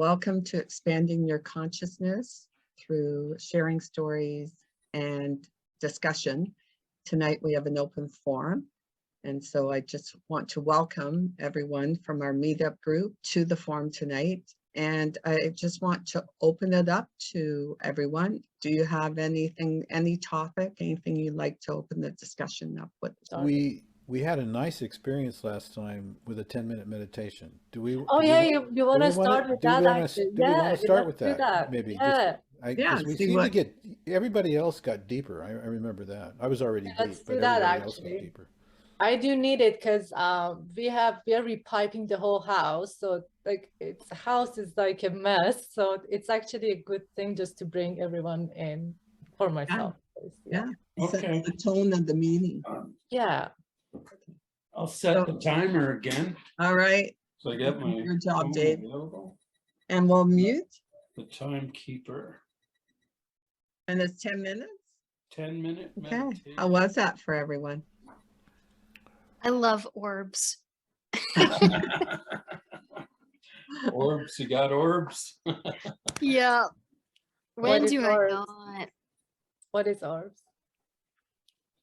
Welcome to Expanding Your Consciousness through sharing stories and discussion. Tonight we have an open forum. And so I just want to welcome everyone from our meetup group to the forum tonight. And I just want to open it up to everyone. Do you have anything, any topic, anything you'd like to open the discussion up with? We had a nice experience last time with a 10-minute meditation. Do we? Oh yeah, you want to start with that actually? Do we want to start with do that? Maybe. Yeah. Because we seem to get, everybody else got deeper. I remember that. I was already deep, Let's but do that everybody else actually. got deeper. I do need it because we are repiping the whole house, so like the house is like a mess. So it's actually a good thing just to bring everyone in for myself. Yeah. Okay. Set the tone of the meeting. Yeah. I'll set the timer again. All right. So I got my Good job, phone Dave. available. And we'll mute. The timekeeper. And it's 10 minutes. 10-minute Okay. meditation. How was that for everyone? I love orbs. Orbs, you got orbs? Yeah. When What do is I orbs? not? What is orbs?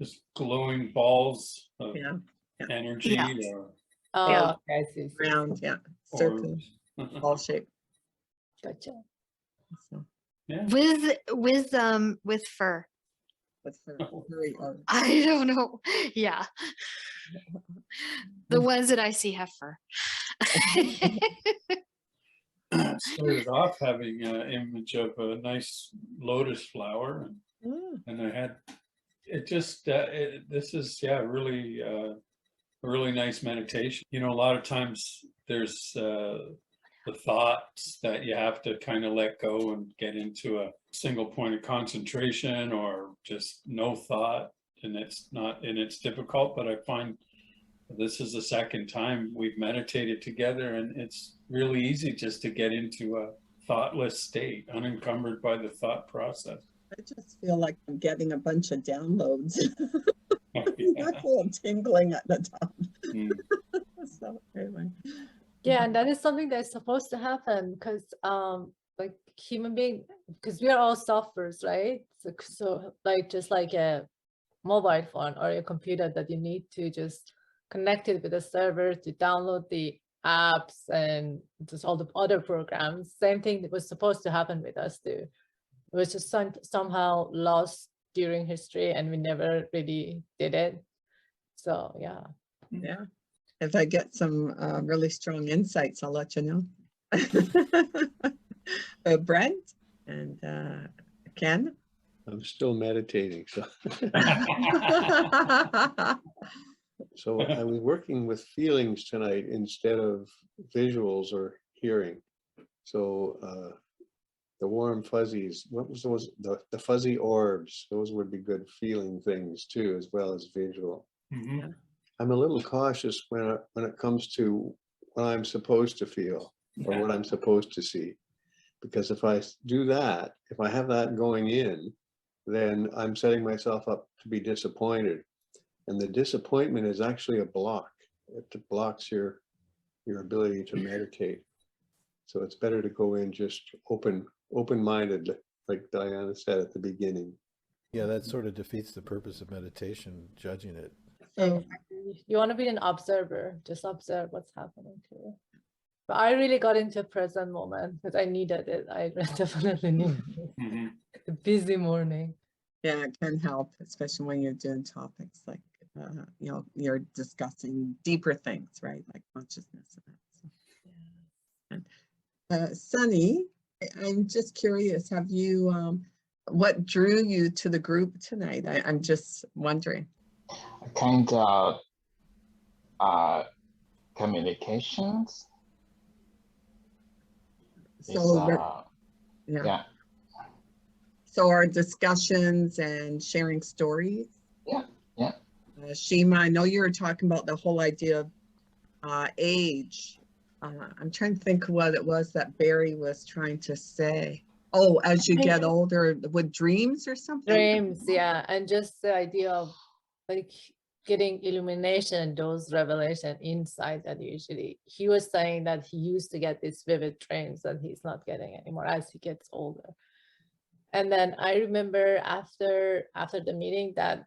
Just glowing balls of Yeah. energy Yeah. or Oh, Yeah. okay, I see. Round, yeah. Circle, orbs. ball shape. Gotcha. So Yeah. With fur. that's very I don't know. Yeah. The ones that I see have fur. Started off having an image of a nice lotus flower, and I had it just this is really a really nice meditation. You know, a lot of times there's the thoughts that you have to kind of let go and get into a single point of concentration or just no thought, and it's difficult, but I find this is the second time we've meditated together, and it's really easy just to get into a thoughtless state, unencumbered by the thought process. I just feel like I'm getting a bunch of downloads. Yeah. That's a little tingling at the top. Mm. So anyway. Yeah, and that is something that's supposed to happen because like human being, because we are all softwares, right? So like just like a mobile phone or a computer that you need to just connect it with a server to download the apps and just all the other programs. Same thing that was supposed to happen with us too. It was just somehow lost during history and we never really did it. So yeah. Yeah. If I get some really strong insights, I'll let you know. Brent and Ken. I'm still meditating, so so I was working with feelings tonight instead of visuals or hearing. So the warm fuzzies, what was those? The fuzzy orbs, those would be good feeling things too, as well as visual. Mhm. I'm a little cautious when it comes to what I'm supposed to feel or what I'm supposed to see, because if I do that, if I have that going in, then I'm setting myself up to be disappointed, and the disappointment is actually a block. It blocks your ability to meditate. So it's better to go in just open-minded, like Diana said at the beginning. Yeah, that sort of defeats the purpose of meditation, judging it. So You want to be an observer, just observe what's happening to you. But I really got into present moment because I needed it. I definitely needed it. Mhm. A busy morning. yeah, it can help, especially when you're doing topics like, you know, you're discussing deeper things, right? Like consciousness. And that. Sunny, I'm just curious, have you, what drew you to the group tonight? I'm just wondering. Kind of communications. So, yeah. So our discussions and sharing stories. Yeah. Shima, I know you were talking about the whole idea of age. I'm trying to think of what it was that Barry was trying to say. Oh, as you get older, with dreams or something? Dreams, yeah. And just the idea of like getting illumination, those revelation insight that usually he was saying that he used to get these vivid dreams that he's not getting anymore as he gets older. And then I remember after the meeting that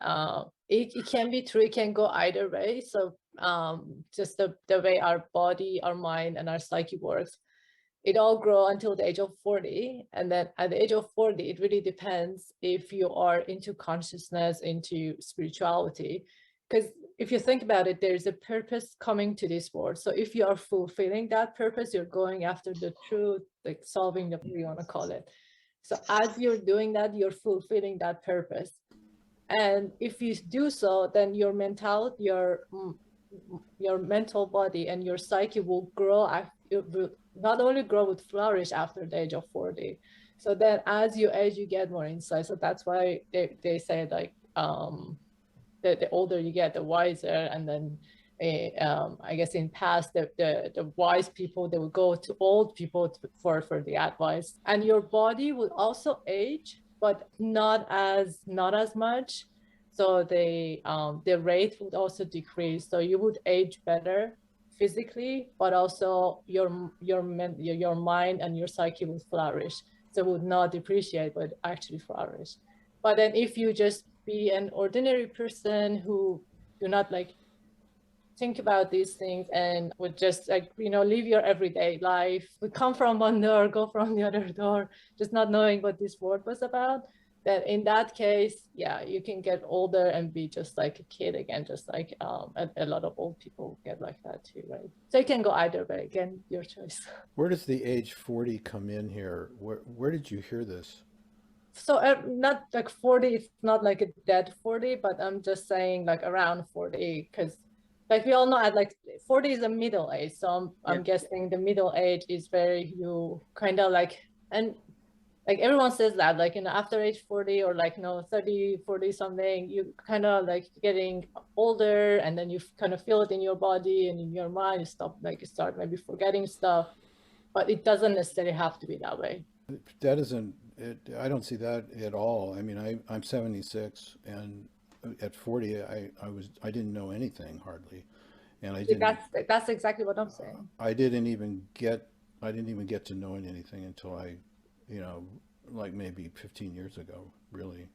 it can be true, it can go either way. So just the way our body, our mind, and our psyche works, it all grow until the age of 40. And then at the age of 40, it really depends if you are into consciousness, into spirituality. Because if you think about it, there's a purpose coming to this world. So if you are fulfilling that purpose, you're going after the truth, like solving the, what you want to call it. So as you're doing that, you're fulfilling that purpose. And if you do so, then your mental, your mental body and your psyche will grow, it will not only grow, but flourish after the age of 40. So then as you age, you get more insight. So that's why they say like, the older you get, the wiser. And then I guess in past, the wise people, they would go to old people for the advice. And your body would also age, but not as much. So the rate would also decrease. So you would age better physically, but also your mind and your psyche would flourish. So it would not depreciate, but actually flourish. But then if you just be an ordinary person who do not like think about these things and would just like, live your everyday life, would come from one door, go from the other door, just not knowing what this world was about, then in that case, yeah, you can get older and be just like a kid again, just like a lot of old people get like that too, right? So you can go either way, again, your choice. Where does the age 40 come in here? Where did you hear this? So not like 40, it's not like a dead 40, but I'm just saying like around 40, because like we all know at like 40 is a middle age. So I'm guessing the middle age is where you kind of like, and like everyone says that like, after age 40 or like, 30, 40 something, you kind of like getting older, and then you kind of feel it in your body and in your mind, you start maybe forgetting stuff, but it doesn't necessarily have to be that way. That isn't it. I don't see that at all. I mean, I'm 76, and at 40, I didn't know anything hardly, and I didn't. That's exactly what I'm saying. I didn't even get to knowing anything until I, like maybe 15 years ago, really.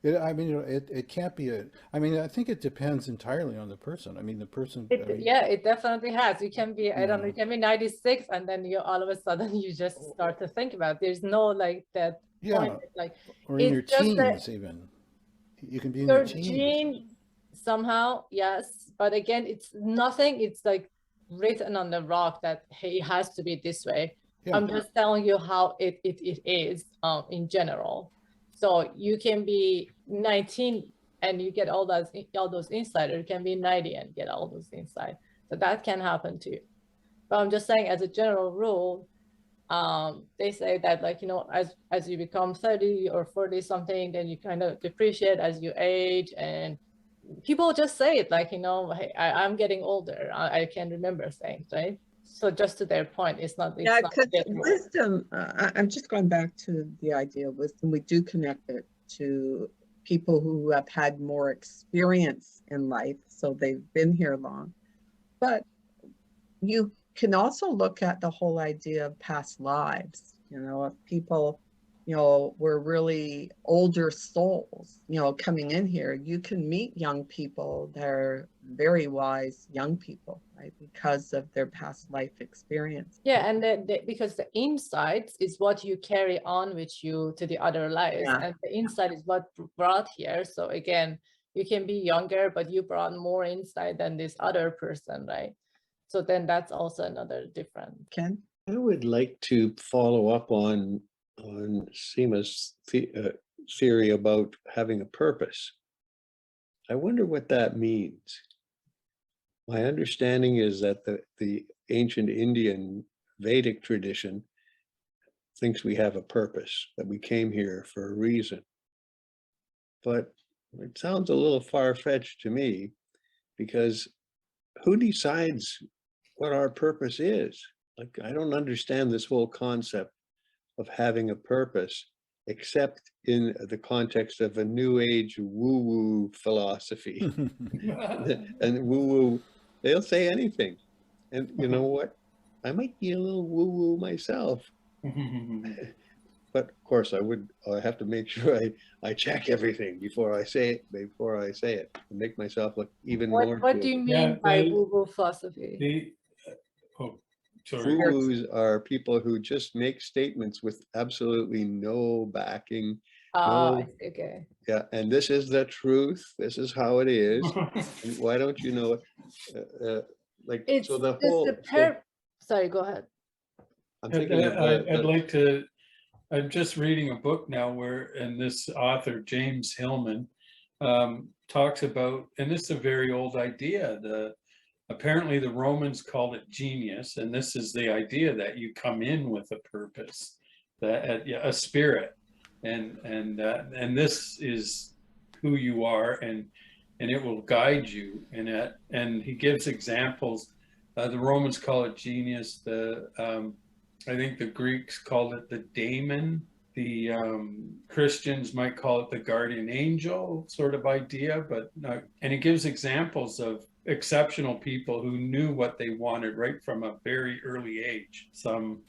It can't be I think it depends entirely on the person. I mean, the person. Yeah, it definitely has. You can be, I don't know, you can be 96 and then you all of a sudden you just start to think about it. There's no like that point, like, or in your teens even. You can be in your your teens. gene somehow, yes. But again, it's nothing, it's like written on the rock that, hey, it has to be this way. Yeah. I'm just telling you how it is in general. So you can be 19 and you get all those insights, or you can be 90 and get all those insights. So that can happen too. But I'm just saying, as a general rule, they say that, like, as you become 30 or 40 something, then you kind of depreciate as you age. And people just say it like, hey, I'm getting older. I can't remember things, right? So just to their point, it's not. Yeah, because wisdom, I'm just going back to the idea of wisdom. We do connect it to people who have had more experience in life, so they've been here long. But you can also look at the whole idea of past lives. If people, were really older souls, coming in here, you can meet young people that are very wise young people, right? Because of their past life experience. Yeah, and because the insights is what you carry on with you to the other lives, and the insight is what brought here. So again, you can be younger, but you brought more insight than this other person, right? So then that's also another difference. Ken? I would like to follow up on Seema's theory about having a purpose. I wonder what that means. My understanding is that the ancient Indian Vedic tradition thinks we have a purpose, that we came here for a reason. But it sounds a little far-fetched to me, because who decides what our purpose is? Like, I don't understand this whole concept of having a purpose except in the context of a new age woo-woo philosophy. And woo-woo, they'll say anything. And you know what? I might be a little woo-woo myself. But of course, I have to make sure I check everything before I say it, and make myself look even more. What do you Yeah, mean by they- woo-woo philosophy? The, oh, sorry. Woo-woos are people who just make statements with absolutely no backing. Oh, No, I see, okay. yeah, and this is the truth. This is how it is. And why don't you know it? Like, It's so the just whole, sorry, go ahead. I'm I'd, thinking of I'd like to, I'm just reading a book now and this author, James Hillman, talks about, and this is a very old idea, apparently the Romans called it genius, and this is the idea that you come in with a purpose, that a spirit, and this is who you are, and it will guide you in it. And he gives examples. The Romans call it genius. I think the Greeks called it the daemon. The Christians might call it the guardian angel sort of idea, but and he gives examples of exceptional people who knew what they wanted right from a very early age. Some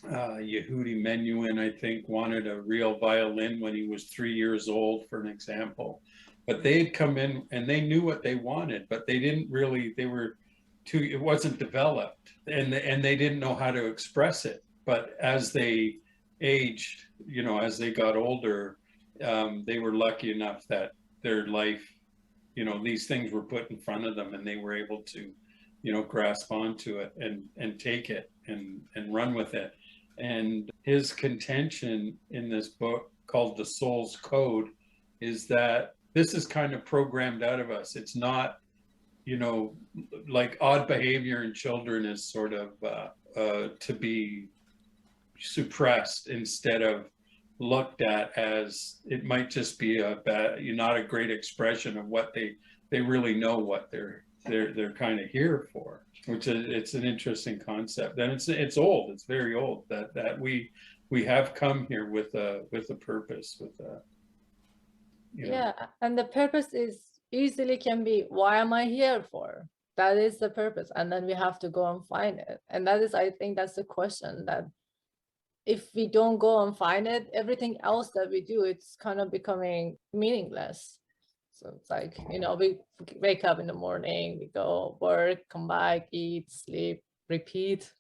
Yehudi Menuhin, I think, wanted a real violin when he was 3 years old, for an example. But they'd come in and they knew what they wanted, but they didn't really, it wasn't developed, and they didn't know how to express it. But as they aged, as they got older, they were lucky enough that their life, these things were put in front of them and they were able to, grasp onto it and take it and run with it. And his contention in this book called The Soul's Code is that this is kind of programmed out of us. It's not, like odd behavior in children is sort of to be suppressed instead of looked at as it might just be not a great expression of what they really know what they're kind of here for, which is, it's an interesting concept. And it's old, it's very old, that we have come here with a purpose, Yeah, and the purpose is easily can be, why am I here for? That is the purpose, and then we have to go and find it. And that is, I think that's the question, that if we don't go and find it, everything else that we do, it's kind of becoming meaningless. So it's like, we wake up in the morning, we go work, come back, eat, sleep, repeat.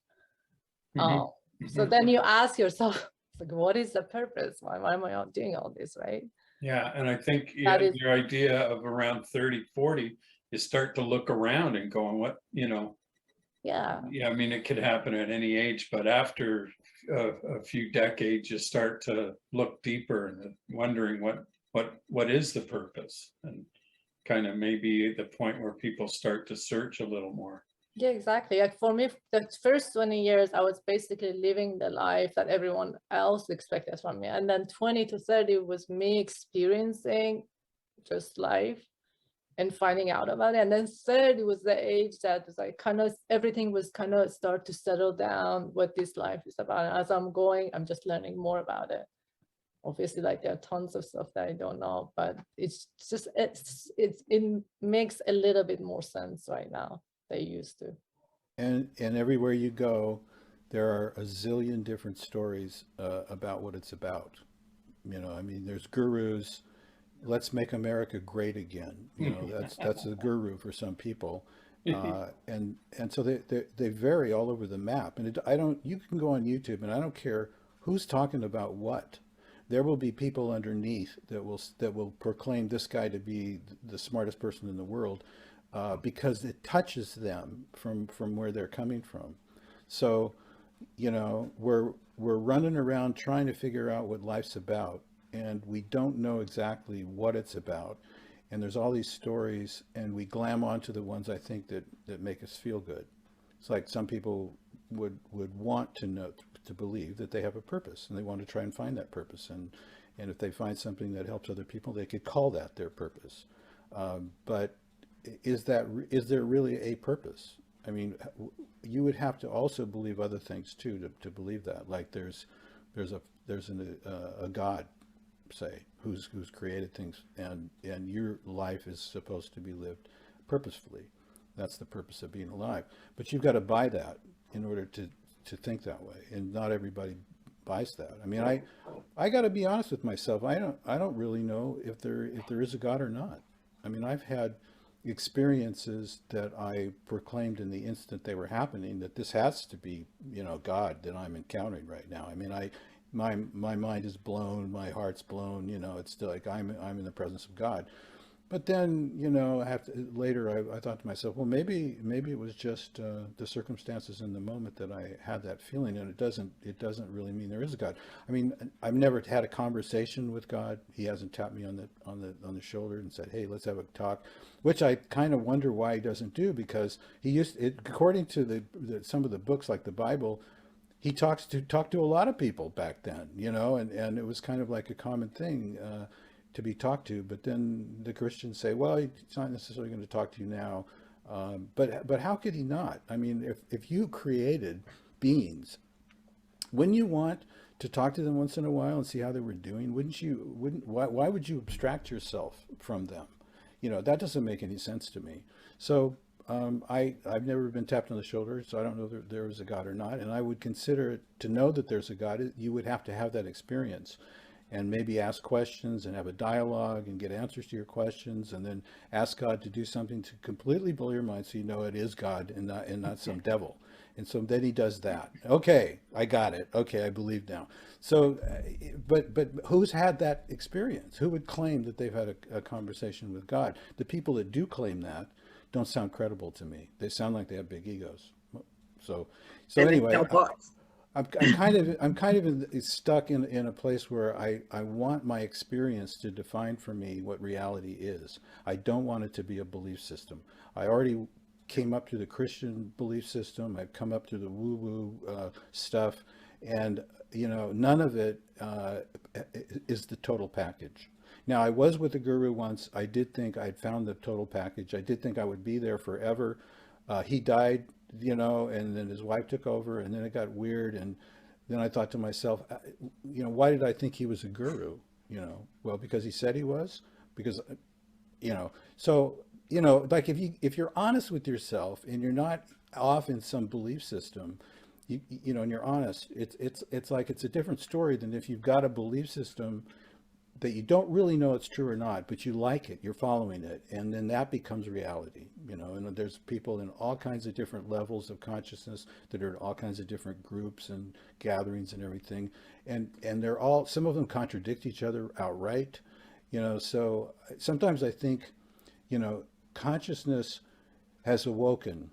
So then you ask yourself, like, what is the purpose? Why am I out doing all this, right? Yeah, and I think is- your idea of around 30, 40 is start to look around and going, what, Yeah. Yeah, I mean, it could happen at any age, but after a few decades, you start to look deeper and wondering what is the purpose, and kind of maybe the point where people start to search a little more. Yeah, exactly. Like for me, the first 20 years, I was basically living the life that everyone else expected from me. And then 20 to 30 was me experiencing just life and finding out about it. And then 30 was the age that was like everything was kind of start to settle down, what this life is about. And as I'm going, I'm just learning more about it. Obviously, like there are tons of stuff that I don't know, but it's just, it makes a little bit more sense right now. They used to. And everywhere you go, there are a zillion different stories about what it's about. I mean, there's gurus. Let's make America great again. That's a guru for some people, and so they vary all over the map. And you can go on YouTube, and I don't care who's talking about what. There will be people underneath that will proclaim this guy to be the smartest person in the world. Because it touches them from where they're coming from. So, we're running around trying to figure out what life's about, and we don't know exactly what it's about. And there's all these stories, and we glam onto the ones I think that make us feel good. It's like some people would want to believe that they have a purpose, and they want to try and find that purpose. And if they find something that helps other people, they could call that their purpose. But is there really a purpose? I mean, you would have to also believe other things too to believe that. Like there's a God, say, who's created things, and your life is supposed to be lived purposefully. That's the purpose of being alive. But you've got to buy that in order to think that way, and not everybody buys that. I mean, I got to be honest with myself. I don't really know if there is a God or not. I mean, I've had experiences that I proclaimed in the instant they were happening that this has to be, God that I'm encountering right now. I mean, my mind is blown, my heart's blown, it's still like I'm in the presence of God. But then, later I thought to myself, well, maybe it was just the circumstances in the moment that I had that feeling, and it doesn't really mean there is a God. I mean, I've never had a conversation with God. He hasn't tapped me on the shoulder and said, "Hey, let's have a talk," which I kind of wonder why he doesn't do, because according to some of the books like the Bible, he talked to a lot of people back then, and it was kind of like a common thing. To be talked to, but then the Christians say, well, he's not necessarily going to talk to you now. But how could he not? I mean, if you created beings, wouldn't you want to talk to them once in a while and see how they were doing? Why would you abstract yourself from them? That doesn't make any sense to me. So I've never been tapped on the shoulder, so I don't know if there is a God or not. And I would consider to know that there's a God, you would have to have that experience, and maybe ask questions and have a dialogue and get answers to your questions, and then ask God to do something to completely blow your mind so you know it is God and not some devil. And so then he does that. Okay, I got it. Okay, I believe now. So, but who's had that experience? Who would claim that they've had a conversation with God? The people that do claim that don't sound credible to me. They sound like they have big egos. So anyway. I'm kind of stuck in a place where I want my experience to define for me what reality is. I don't want it to be a belief system. I already came up to the Christian belief system. I've come up to the woo-woo stuff, and none of it is the total package. Now, I was with a guru once. I did think I'd found the total package. I did think I would be there forever. He died, and then his wife took over, and then it got weird. And then I thought to myself, why did I think he was a guru? Well, because he said he was, because, so, like if you're honest with yourself and you're not off in some belief system, and you're honest, it's like, it's a different story than if you've got a belief system that you don't really know it's true or not, but you like it, you're following it, and then that becomes reality, and there's people in all kinds of different levels of consciousness that are in all kinds of different groups and gatherings and everything, and they're all, some of them contradict each other outright, so sometimes I think, consciousness has awoken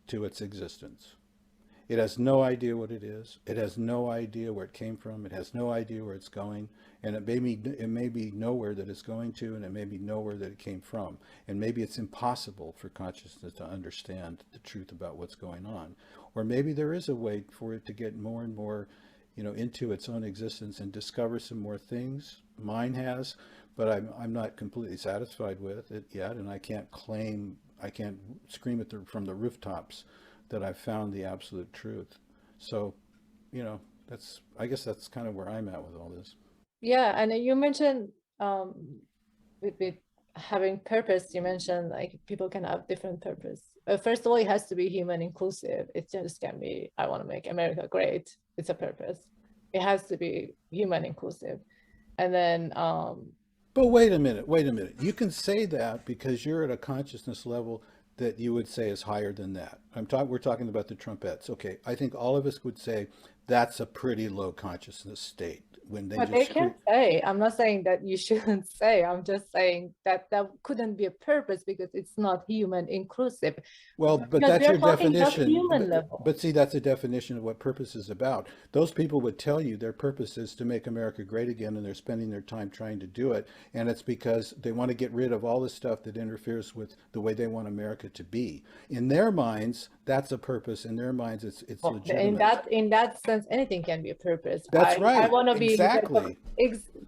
to its existence. It has no idea what it is. It has no idea where it came from. It has no idea where it's going. And it may be nowhere that it's going to, and it may be nowhere that it came from. And maybe it's impossible for consciousness to understand the truth about what's going on. Or maybe there is a way for it to get more and more, into its own existence and discover some more things. Mine has, but I'm not completely satisfied with it yet. And I can't scream from the rooftops that I've found the absolute truth. So, I guess that's kind of where I'm at with all this. Yeah, and you mentioned with having purpose, you mentioned like people can have different purpose. First of all, it has to be human inclusive. It just can be, I want to make America great. It's a purpose. It has to be human inclusive. And then but wait a minute. You can say that because you're at a consciousness level that you would say is higher than that. We're talking about the trumpettes. Okay, I think all of us would say that's a pretty low consciousness state when they. But they can say. I'm not saying that you shouldn't say. I'm just saying that couldn't be a purpose because it's not human inclusive. Well, but because that's your definition. Human level. But see, that's a definition of what purpose is about. Those people would tell you their purpose is to make America great again, and they're spending their time trying to do it. And it's because they want to get rid of all the stuff that interferes with the way they want America to be. In their minds, that's a purpose. In their minds, it's legitimate. In that sense, anything can be a purpose. That's right. I want to be Exactly.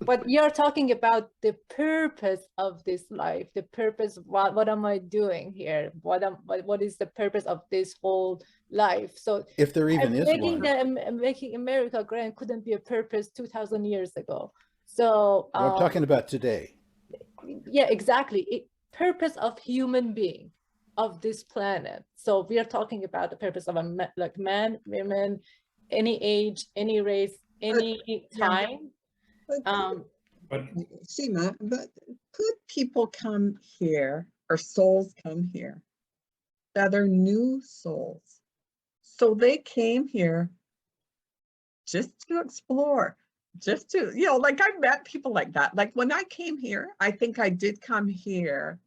But you're talking about the purpose of this life, the purpose, what am I doing here? What is the purpose of this whole life? So If there even is making one. making America great couldn't be a purpose 2000 years ago. So I'm talking about today. yeah, exactly. Purpose of human being of this planet. So we are talking about the purpose of like man, women, any age, any race, any yeah. time. But But Seema, but could people come here or souls come here that are new souls? So they came here just to explore, just to, you know, like I've met people like that. Like when I came here, I think I did come here.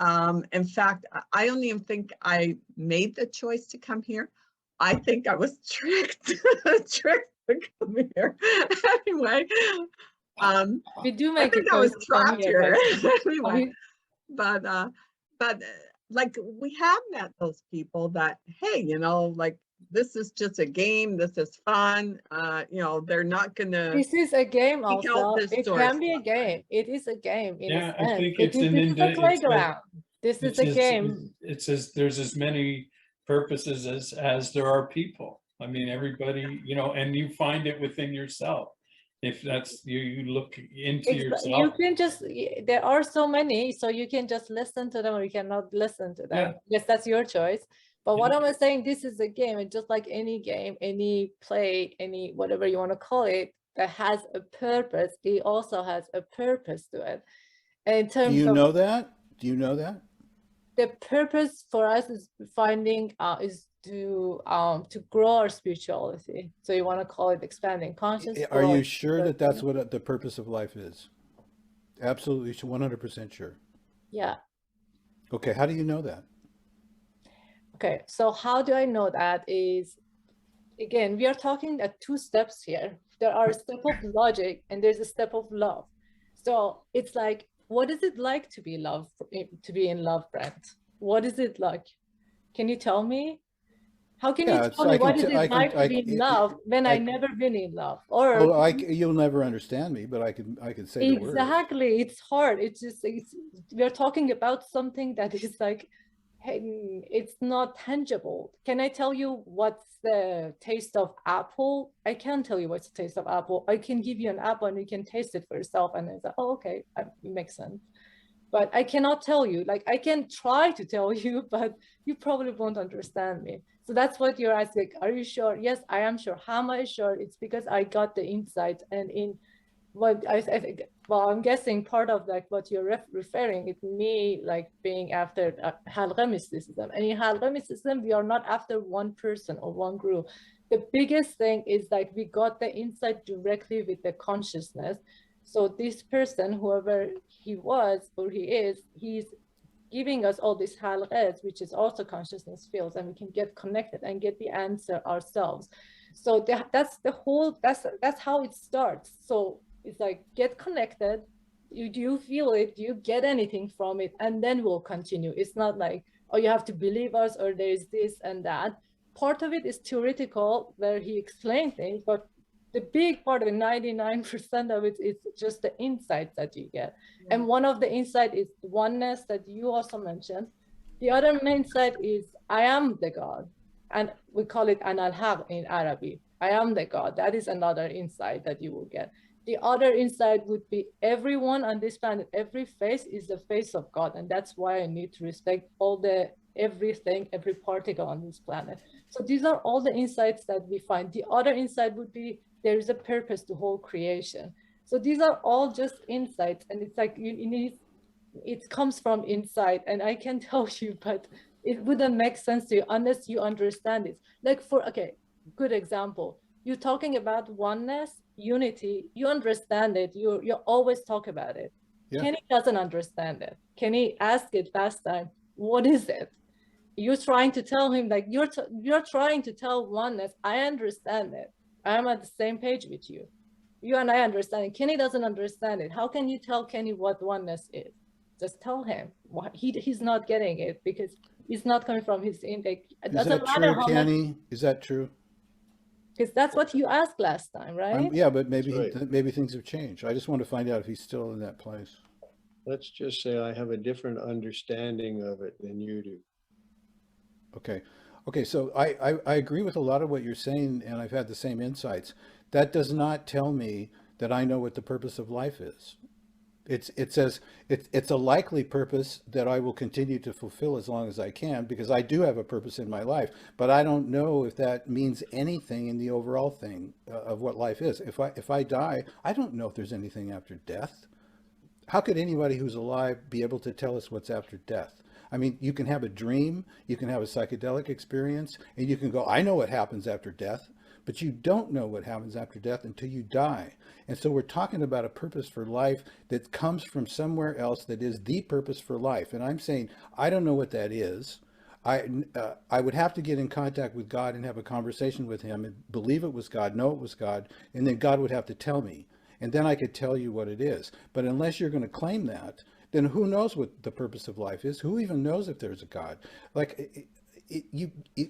In fact, I don't even think I made the choice to come here. I think I was tricked, tricked to come here. Anyway, We do I make think it I was choice to come trapped here, here. but Anyway, but like we have met those people that, hey, you know, like this is just a game, this is fun. You know, they're not gonna this is a game seek out also. this It source. can be a game. It is a game in a yeah, I sense. think it's This is a playground. This is a game. It's as there's as many purposes as there are people. I mean, everybody, you know, and you find it within yourself. If that's you look into You yourself. can just, there are so many, so you can just listen to them or you cannot listen to them. Yes, that's your choice. But what Yeah. am I saying? This is a game, and just like any game, any play, any whatever you want to call it, that has a purpose, it also has a purpose to it. And in Do terms you of know that? Do you know that? the purpose for us is finding is to grow our spirituality. So you want to call it expanding consciousness. Are you sure that that's what the purpose of life is? Absolutely, 100% sure. Yeah. Okay, how do you know that? Okay, so how do I know that is, again, we are talking at two steps here. There are a step of logic and there's a step of love. So it's like, what is it like to be loved, to be in love, Brent? What is it like? Can you tell me? How can you tell me what is it like to be in love when I never been in love? Or well, you'll never understand me, but I can say the words. Exactly, it's hard. It's just we're talking about something that is like, hey, it's not tangible. Can I tell you what's the taste of apple? I can't tell you what's the taste of apple. I can give you an apple and you can taste it for yourself, and it's like, oh, okay, it makes sense. But I cannot tell you. Like, I can try to tell you, but you probably won't understand me. So that's what you're asking. Are you sure? Yes, I am sure. How am I sure? It's because I got the insight, and in what I think, well, I'm guessing part of like what you're referring is me like being after halqa mysticism. And in halqa mysticism, we are not after one person or one group. The biggest thing is like we got the insight directly with the consciousness. So this person, whoever he was or he is, he's giving us all these halqas, which is also consciousness fields, and we can get connected and get the answer ourselves. So that's the whole, that's how it starts. So it's like, get connected. Do you feel it? Do you get anything from it? And then we'll continue. It's not like, oh, you have to believe us or there's this and that. Part of it is theoretical, where he explained things, but the big part of it, 99% of it, is just the insights that you get. Yeah. And one of the insight is oneness that you also mentioned. The other main insight is I am the God. And we call it an al-haq in Arabic. I am the God. That is another insight that you will get. The other insight would be everyone on this planet, every face is the face of God. And that's why I need to respect everything, every particle on this planet. So these are all the insights that we find. The other insight would be there is a purpose to whole creation. So these are all just insights. And it's like, it comes from inside. And I can tell you, but it wouldn't make sense to you unless you understand it. Like okay, good example. You're talking about oneness, unity, you understand it. You always talk about it. Yeah. Kenny doesn't understand it. Kenny asked it last time, what is it? You're trying to tell him, like, you're trying to tell oneness, I understand it. I'm at the same page with you. You and I understand it. Kenny doesn't understand it. How can you tell Kenny what oneness is? Just tell him. He's not getting it because it's not coming from his intake. Is that true, Kenny? Is that true? Because that's what you asked last time, right? Yeah, but maybe right. maybe things have changed. I just want to find out if he's still in that place. Let's just say I have a different understanding of it than you do. Okay. Okay, so I agree with a lot of what you're saying, and I've had the same insights. That does not tell me that I know what the purpose of life is. It says it's a likely purpose that I will continue to fulfill as long as I can, because I do have a purpose in my life, but I don't know if that means anything in the overall thing of what life is. If I die, I don't know if there's anything after death. How could anybody who's alive be able to tell us what's after death? I mean, you can have a dream, you can have a psychedelic experience, and you can go, I know what happens after death, but you don't know what happens after death until you die. And so we're talking about a purpose for life that comes from somewhere else, that is the purpose for life. And I'm saying, I don't know what that is. I would have to get in contact with God and have a conversation with him and believe it was God, know it was God, and then God would have to tell me. And then I could tell you what it is. But unless you're going to claim that, then who knows what the purpose of life is? Who even knows if there's a God? Like,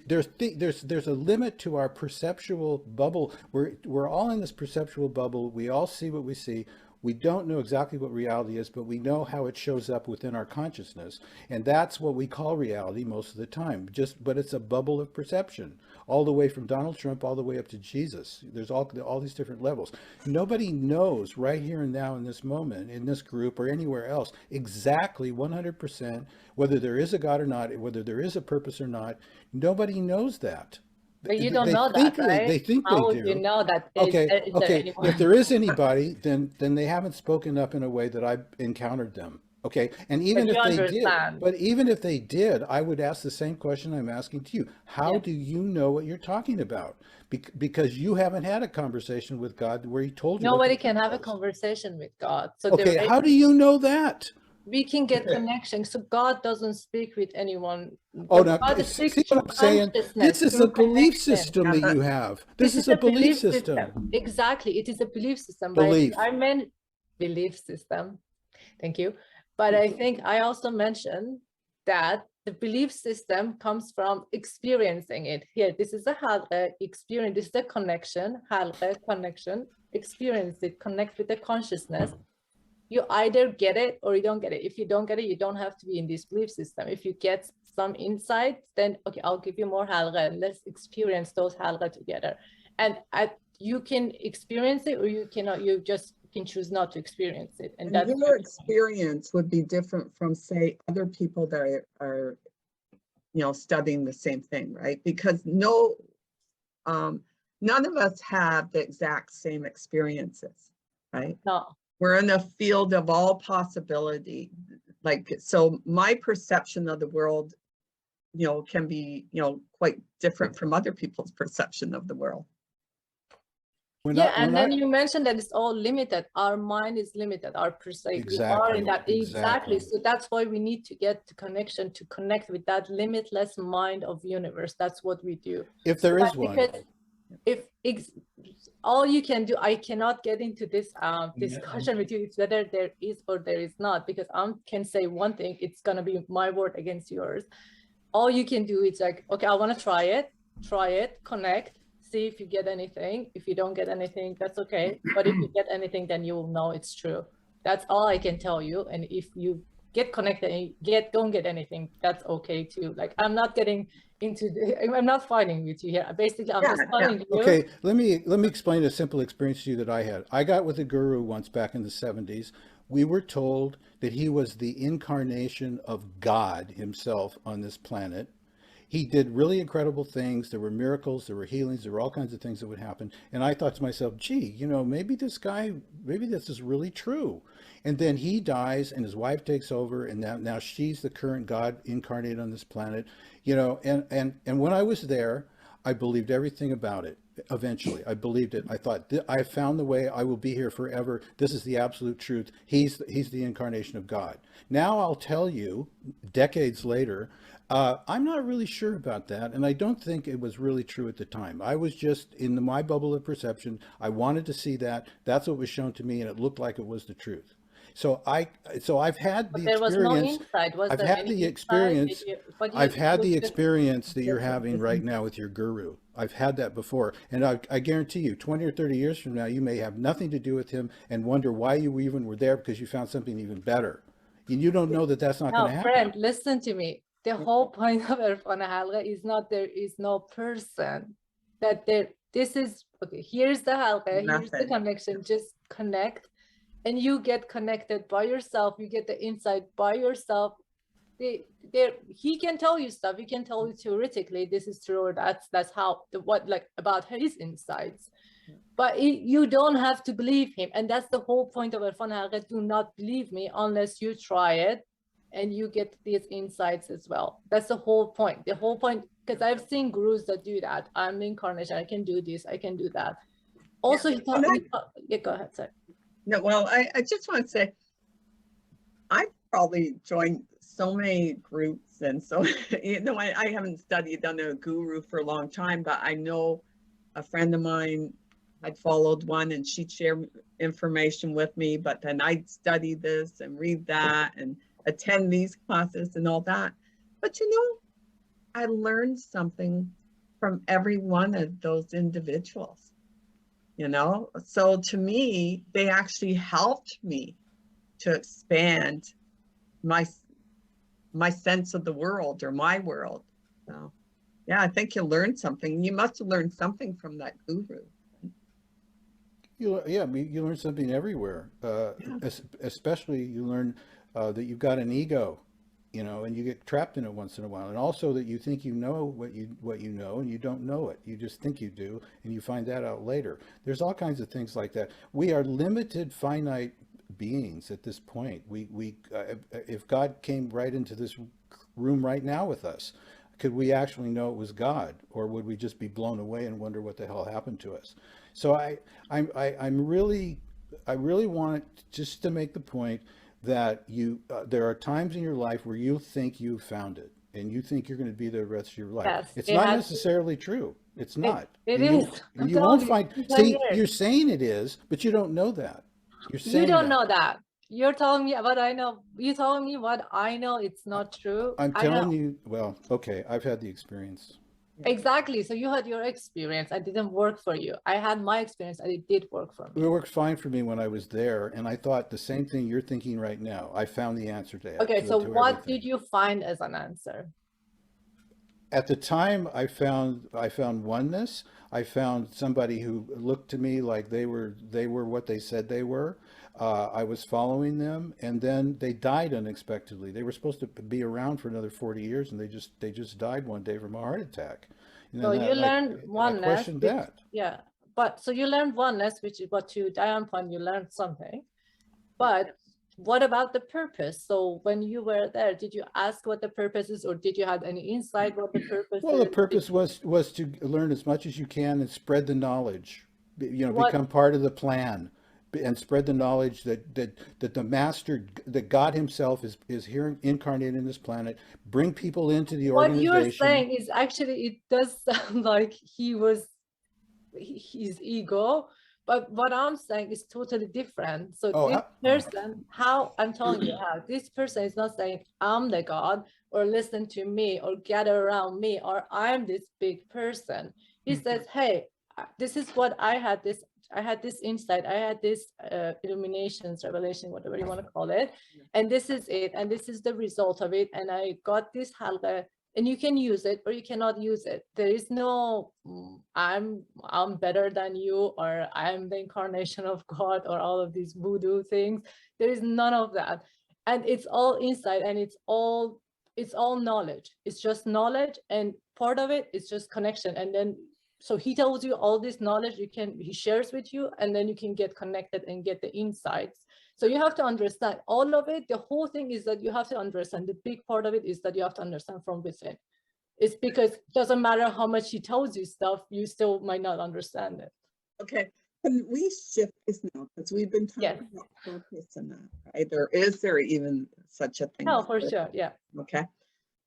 there's a limit to our perceptual bubble. We're all in this perceptual bubble. We all see what we see. We don't know exactly what reality is, but we know how it shows up within our consciousness. And that's what we call reality most of the time. But it's a bubble of perception, all the way from Donald Trump all the way up to Jesus. There's all these different levels. Nobody knows right here and now in this moment, in this group or anywhere else, exactly 100% whether there is a God or not, whether there is a purpose or not. Nobody knows that. But you don't know that, right? They think How they would do. you know that? Okay, Is there okay. anyone? If there is anybody, then they haven't spoken up in a way that I've encountered them. Okay, and even But if you they understand. did, but even if they did, I would ask the same question I'm asking to you. How Yeah. do you know what you're talking about? Because you haven't had a conversation with God where he told you. Nobody can have a conversation with God. So Okay, how do you know that? we can get connection. So God doesn't speak with anyone. Oh, But now, God see speaks what through I'm saying? consciousness, This is through a belief connection. system Yeah, that you have. This is Is a belief system. Exactly. It is a belief system. Belief. But I meant belief system. Thank you. But I think I also mentioned that the belief system comes from experiencing it. Here, this is a halqa experience. This is a connection, halqa connection. Experience it, connect with the consciousness. You either get it or you don't get it. If you don't get it, you don't have to be in this belief system. If you get some insight, then okay, I'll give you more halqa and let's experience those halqa together. And you can experience it or you cannot, you just can choose not to experience it. And that's your experience would be different from, say, other people that are studying the same thing, right? Because none of us have the exact same experiences, right? no. We're in a field of all possibility. Like, so my perception of the world, can be, quite different from other people's perception of the world. And then you mentioned that it's all limited. Our mind is limited. Our perspective. Exactly, We are in that exactly. So that's why we need to get to connection to connect with that limitless mind of universe. That's what we do. If there is one. Because if all you can do, I cannot get into this discussion with you. It's whether there is or there is not, because I can say one thing, it's gonna be my word against yours. All you can do is like, okay, I want to try it, connect, see if you get anything. If you don't get anything, that's okay. But if you get anything, then you will know it's true. That's all I can tell you. And if you get connected and don't get anything, that's okay too. Like, I'm not getting into I'm not fighting with you here. Basically, I'm just telling you. Okay, let me explain a simple experience to you that I had. I got with a guru once back in the 70s. We were told that he was the incarnation of God himself on this planet. He did really incredible things. There were miracles, there were healings, there were all kinds of things that would happen. And I thought to myself, gee, maybe this is really true. And then he dies and his wife takes over, and now she's the current God incarnate on this planet. And when I was there, I believed everything about it. Eventually, I believed it. I thought, I found the way. I will be here forever. This is the absolute truth. He's the incarnation of God. Now I'll tell you, decades later, I'm not really sure about that, and I don't think it was really true at the time. I was just in my bubble of perception. I wanted to see that. That's what was shown to me, and it looked like it was the truth. So I've had the experience. There was no insight. Was I've there had any the experience. But I've had the you- experience that you're having right now with your guru. I've had that before. And I guarantee you, 20 or 30 years from now, you may have nothing to do with him and wonder why you even were there because you found something even better. And you don't know that that's not No, going to happen. friend, listen to me. The whole point of Irfan Halqa is not there is no person that there. This is okay. Here's the halqa. Here's the Method. connection. Just connect, and you get connected by yourself. You get the insight by yourself. He can tell you stuff. He can tell you theoretically this is true or that's how what like about his insights. But you don't have to believe him, and that's the whole point of Irfan Halqa. Do not believe me unless you try it, and you get these insights as well. That's the whole point. The whole point, because I've seen gurus that do that. I'm the incarnation. I can do this. I can do that. Also, Yeah, yeah, go ahead, sorry. No, well, I just want to say, I probably joined so many groups, and so, you know, I haven't studied under a guru for a long time, but I know a friend of mine had followed one and she'd share information with me, but then I'd study this and read that and attend these classes and all that. But you know, I learned something from every one of those individuals, you know? So to me, they actually helped me to expand my sense of the world or my world. So yeah, I think you learned something. You must have learned something from that guru. You learn something everywhere. Especially you learn that you've got an ego, you know, and you get trapped in it once in a while. And also that you think you know what you know, and you don't know it. You just think you do, and you find that out later. There's all kinds of things like that. We are limited, finite beings at this point. If God came right into this room right now with us, could we actually know it was God, or would we just be blown away and wonder what the hell happened to us? So I really want just to make the point that there are times in your life where you think you've found it, and you think you're going to be there the rest of your life. Yes, it's not necessarily true. It's not. It and is. And you won't find. See, you're saying it is, but you don't know that. You're saying you don't know that. You're telling me what I know. You telling me what I know. It's not true. I'm telling you. Well, okay. I've had the experience. Exactly. So you had your experience. I didn't work for you. I had my experience and it did work for me. It worked fine for me when I was there, and I thought the same thing you're thinking right now. I found the answer to it. Okay, so what did you find as an answer? At the time, I found oneness. I found somebody who looked to me like they were what they said they were. I was following them, and then they died unexpectedly. They were supposed to be around for another 40 years, and they just died one day from a heart attack. So you learned oneness. I questioned that. Yeah, but so you learned oneness, which is what to Diane point, you learned something. But what about the purpose? So when you were there, did you ask what the purpose is, or did you have any insight what the purpose is? Well, the purpose was to learn as much as you can and spread the knowledge. You know, become part of the plan. And spread the knowledge that the master, that God himself is here incarnated in this planet. Bring people into the organization. What you're saying is actually, it does sound like his ego, but what I'm saying is totally different. So this person, how I'm telling you how, this person is not saying I'm the God, or listen to me, or gather around me, or I'm this big person. He says, hey, this is what I had this insight, I had this illuminations, revelation, whatever you want to call it, and this is it, and this is the result of it, and I got this halqa, and you can use it or you cannot use it. There is no I'm better than you, or I'm the incarnation of God, or all of these voodoo things. There is none of that, and it's all insight, and it's all knowledge. It's just knowledge, and part of it is just connection. And then so he tells you all this knowledge he shares with you, and then you can get connected and get the insights. So you have to understand all of it. The whole thing is that you have to understand. The big part of it is that you have to understand from within. It's because it doesn't matter how much he tells you stuff, you still might not understand it. Okay, can we shift this now? Because we've been talking about purpose and that, right? Or is there even such a thing? No, for sure, yeah. Okay.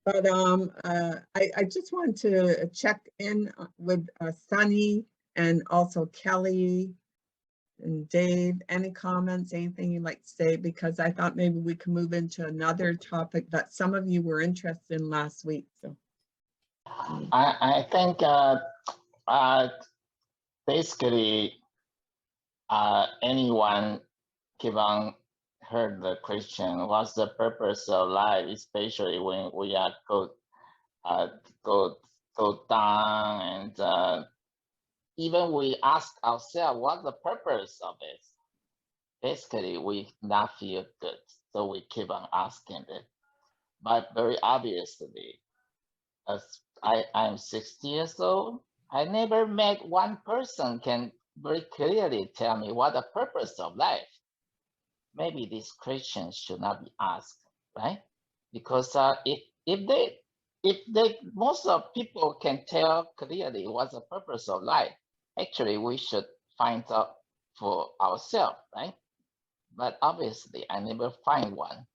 But I just wanted to check in with Sunny and also Kelly. And Dave, any comments, anything you'd like to say? Because I thought maybe we could move into another topic that some of you were interested in last week. So I think basically anyone given heard the question, what's the purpose of life, especially when we are go down, and even we ask ourselves what's the purpose of it. Basically, we not feel good, so we keep on asking it. But very obviously, as I'm 60 years old, I never met one person can very clearly tell me what the purpose of life. Maybe these questions should not be asked, right? Because if they most of people can tell clearly what's the purpose of life, actually we should find out for ourselves, right? But obviously I never find one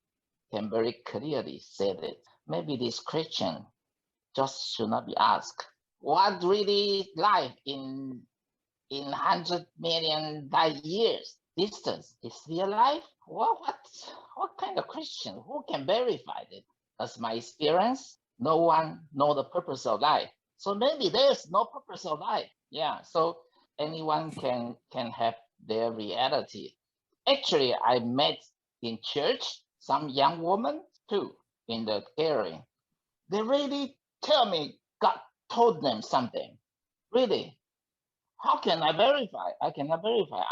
can very clearly say that. Maybe this question just should not be asked. What really life in 100 million light years distance is real life? What kind of question? Who can verify it? As my experience, no one know the purpose of life. So maybe there's no purpose of life. Yeah. So anyone can have their reality. Actually, I met in church some young woman too in the area. They really tell me God told them something. Really. How can I verify? I cannot verify.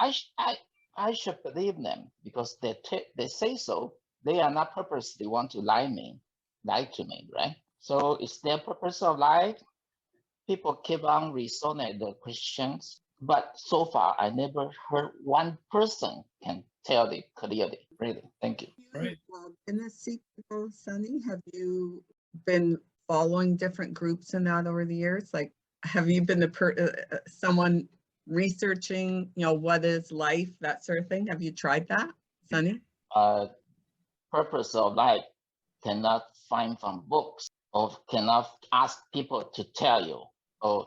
I should believe them because they say so. They are not purposely want to lie to me, right? So it's their purpose of life. People keep on resonating the questions, but so far I never heard one person can tell it clearly. Really, thank you. Right. In this seat, Sunny, have you been following different groups in that over the years? Like, have you been someone researching, what is life, that sort of thing? Have you tried that, Sunny? Purpose of life cannot find from books or cannot ask people to tell you or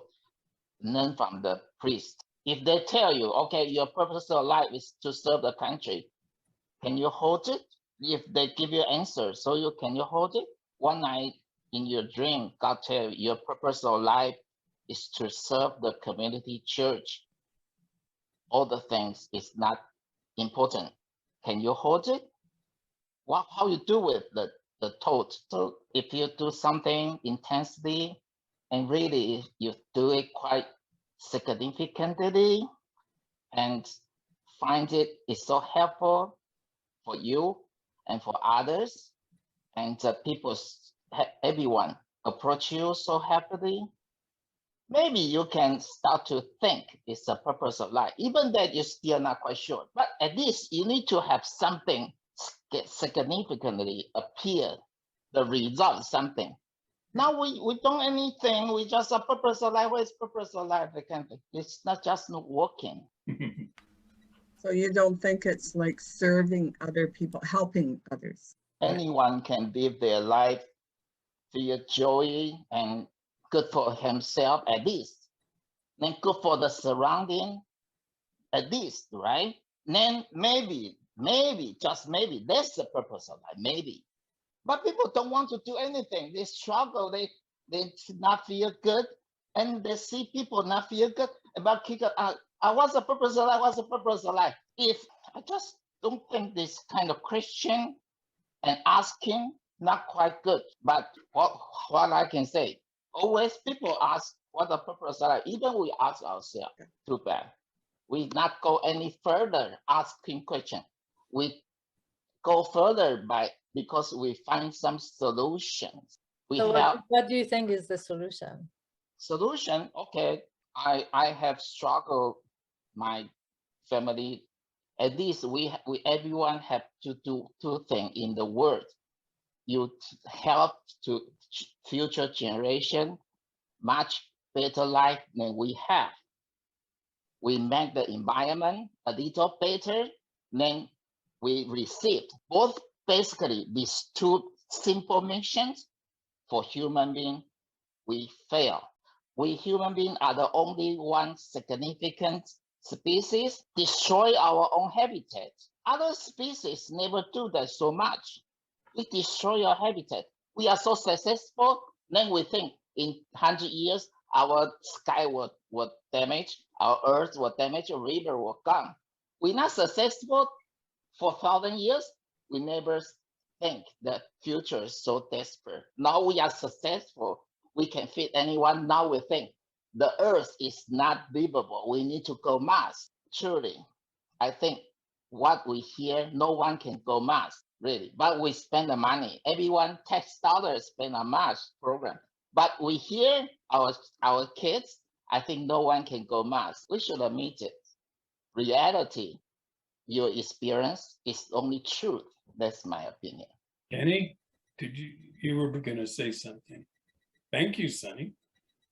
learn from the priest. If they tell you, okay, your purpose of life is to serve the country, can you hold it? If they give you answer, so can you hold it? One night in your dream, God tell you your purpose of life is to serve the community church. All the things is not important. Can you hold it? How you do with the thought? So if you do something intensely and really you do it quite significantly and find it is so helpful for you and for others, and everyone approach you so happily, maybe you can start to think it's the purpose of life, even that you're still not quite sure. But at least you need to have something significantly appear, the result, something. Now we don't anything, we just a purpose of life. What is purpose of life? It's not just not working. So you don't think it's like serving other people, helping others? Anyone can live their life, feel joy and good for himself at least. Then good for the surrounding at least, right? Then maybe, just maybe, that's the purpose of life, maybe. But people don't want to do anything. They struggle, they not feel good, and they see people not feel good about what's the purpose of life? What's the purpose of life? If I just don't think this kind of question and asking not quite good. But what I can say, always people ask what the purpose of life. Even we ask ourselves, too bad. We not go any further asking question. We go further because we find some solutions. What do you think is the solution? Solution, okay. I have struggled my family. At least we everyone have to do two things in the world. You help to future generation much better life than we have. We make the environment a little better than we received. Both basically these two simple missions for human being, we fail. We human beings are the only one significant species destroy our own habitat. Other species never do that so much. We destroy our habitat. We are so successful, then we think in 100 years, our sky will damage, our earth will damage, a river will gone. We're not successful for 1,000 years. We never think the future is so desperate. Now we are successful. We can feed anyone. Now we think the earth is not livable. We need to go Mars. Truly, I think what we hear, no one can go Mars, really. But we spend the money. Everyone tax dollars spend on Mars program. But we hear our kids, I think no one can go Mars. We should admit it. Reality, your experience is only truth. That's my opinion. Kenny, you were going to say something? Thank you, Sonny.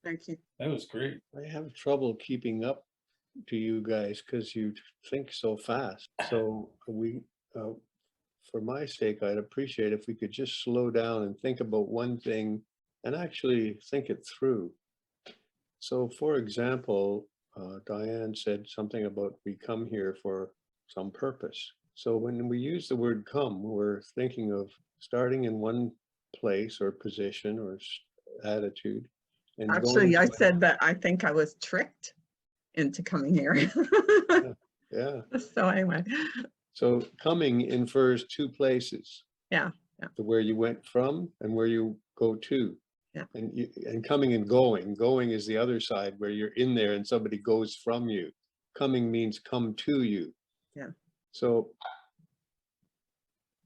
Thank you. That was great. I have trouble keeping up to you guys because you think so fast. So we, for my sake, I'd appreciate if we could just slow down and think about one thing and actually think it through. So for example, Diane said something about we come here for some purpose. So when we use the word come, we're thinking of starting in one place or position or attitude. And Actually, I going said that I think I was tricked into coming here. yeah. So anyway, So coming infers two places. Yeah. To where you went from and where you go to. Yeah. And coming and going. Going is the other side where you're in there and somebody goes from you. Coming means come to you. Yeah. So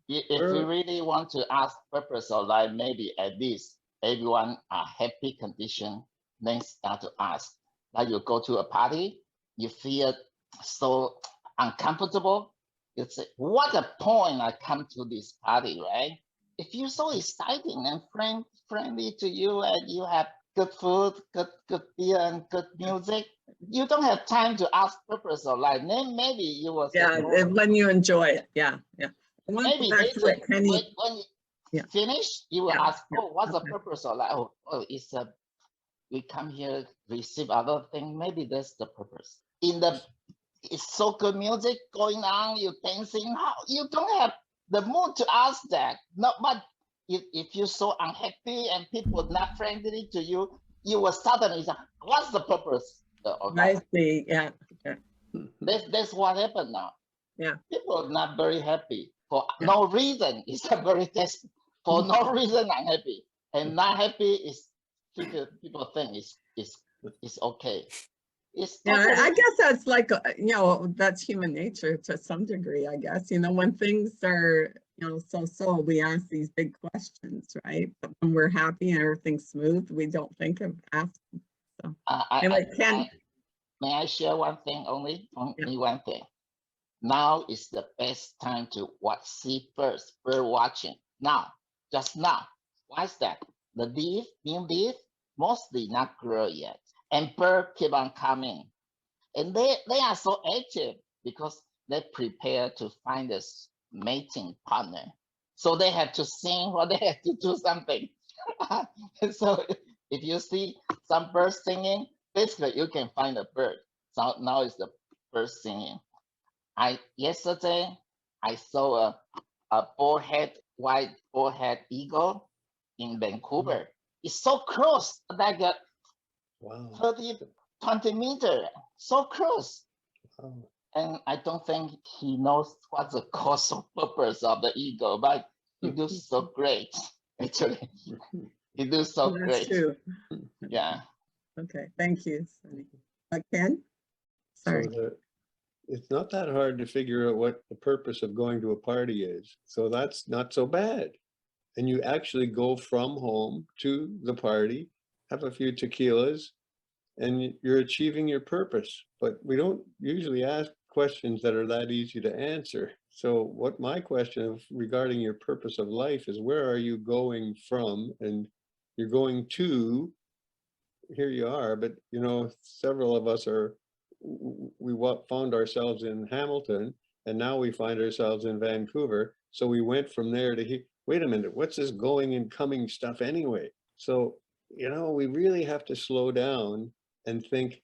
If we really want to ask purpose of life, maybe at least everyone are happy condition, then start to ask. Like you go to a party, you feel so uncomfortable. You say, what a point I come to this party, right? If you're so exciting and friendly to you and you have good food, good beer and good music, you don't have time to ask purpose of life. Then maybe you will say, yeah, "Oh, when you enjoy it. Yeah. Yeah. I want to maybe go back to what Penny, when you Yeah. finish, you will Yeah, ask, yeah, oh, what's the okay. purpose of life? Oh, it's we come here, receive other thing. Maybe that's the purpose. It's so good music going on, you dancing. How you don't have the mood to ask that. No, but if you're so unhappy and people not friendly to you, you will suddenly say, what's the purpose of I life? see. Yeah. That's what happened now. Yeah. People are not very happy for Yeah. no reason. It's a very test for no reason unhappy. And not happy is people think it's okay. It's Yeah, totally, I guess that's like, that's human nature to some degree, I guess. When things are, so we ask these big questions, right? But when we're happy and everything's smooth, we don't think of asking. So anyway, may I share one thing only? Only Yeah. one thing. Now is the best time to see bird watching. Now, just now. Why is that? The new leaf, mostly not grow yet. And birds keep on coming. And they are so active because they prepare to find a mating partner. So they have to sing or they have to do something. So if you see some birds singing, basically you can find a bird. So now is the bird singing. Yesterday I saw a white bullhead eagle in Vancouver. It's so close, like a wow. 20 meters, so close. Wow. And I don't think he knows what's the cause of purpose of the eagle, but he does so great. Actually, he does so that's great. true. Yeah. Okay, thank you, Sunny. Ken? Sorry. So it's not that hard to figure out what the purpose of going to a party is. So that's not so bad. And you actually go from home to the party, have a few tequilas, and you're achieving your purpose. But we don't usually ask questions that are that easy to answer. So what my question regarding your purpose of life is, where are you going from? And you're going to, here you are, but several of us we found ourselves in Hamilton, and now we find ourselves in Vancouver. So we went from there to here. Wait a minute, what's this going and coming stuff anyway? So, we really have to slow down and think,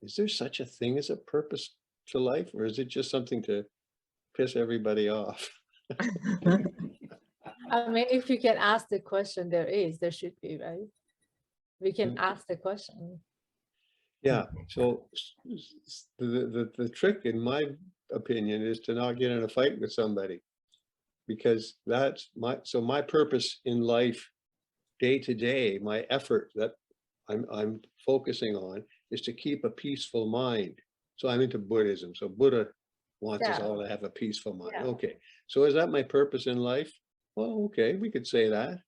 is there such a thing as a purpose to life, or is it just something to piss everybody off? I mean, if you can ask the question, there should be, right? We can Mm. ask the question. Yeah, so the trick, in my opinion, is to not get in a fight with somebody, because that's my purpose in life, day to day, my effort that I'm focusing on is to keep a peaceful mind. So I'm into Buddhism. So Buddha wants us Yeah. all to have a peaceful mind. Yeah. Okay, so is that my purpose in life? Well, okay, we could say that.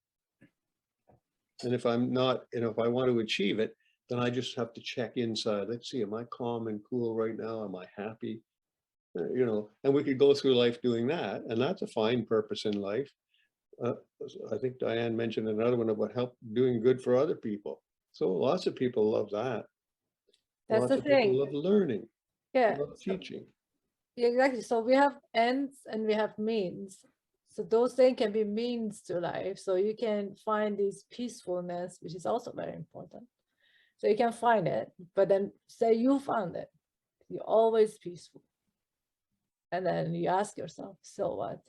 And if I'm not, if I want to achieve it, then I just have to check inside. Let's see, am I calm and cool right now? Am I happy? And we could go through life doing that, and that's a fine purpose in life. I think Diane mentioned another one about doing good for other people. So lots of people love that. That's Lots the of people thing. love learning, Yeah. love teaching. Yeah, exactly. So we have ends and we have means. So those things can be means to life. So you can find this peacefulness, which is also very important. So you can find it, but then say you found it, you're always peaceful. And then you ask yourself, so what?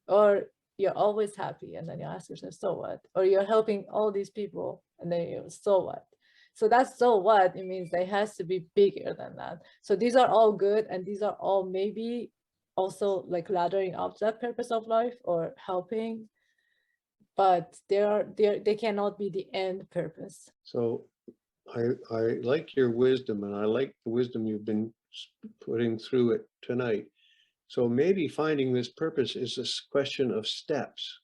Or you're always happy, and then you ask yourself, so what? Or you're helping all these people, and then you, so what? So that's so what, it means it has to be bigger than that. So these are all good, and these are all maybe also like laddering up to that purpose of life or helping, but they cannot be the end purpose. So I like your wisdom, and I like the wisdom you've been putting through it tonight. So maybe finding this purpose is a question of steps.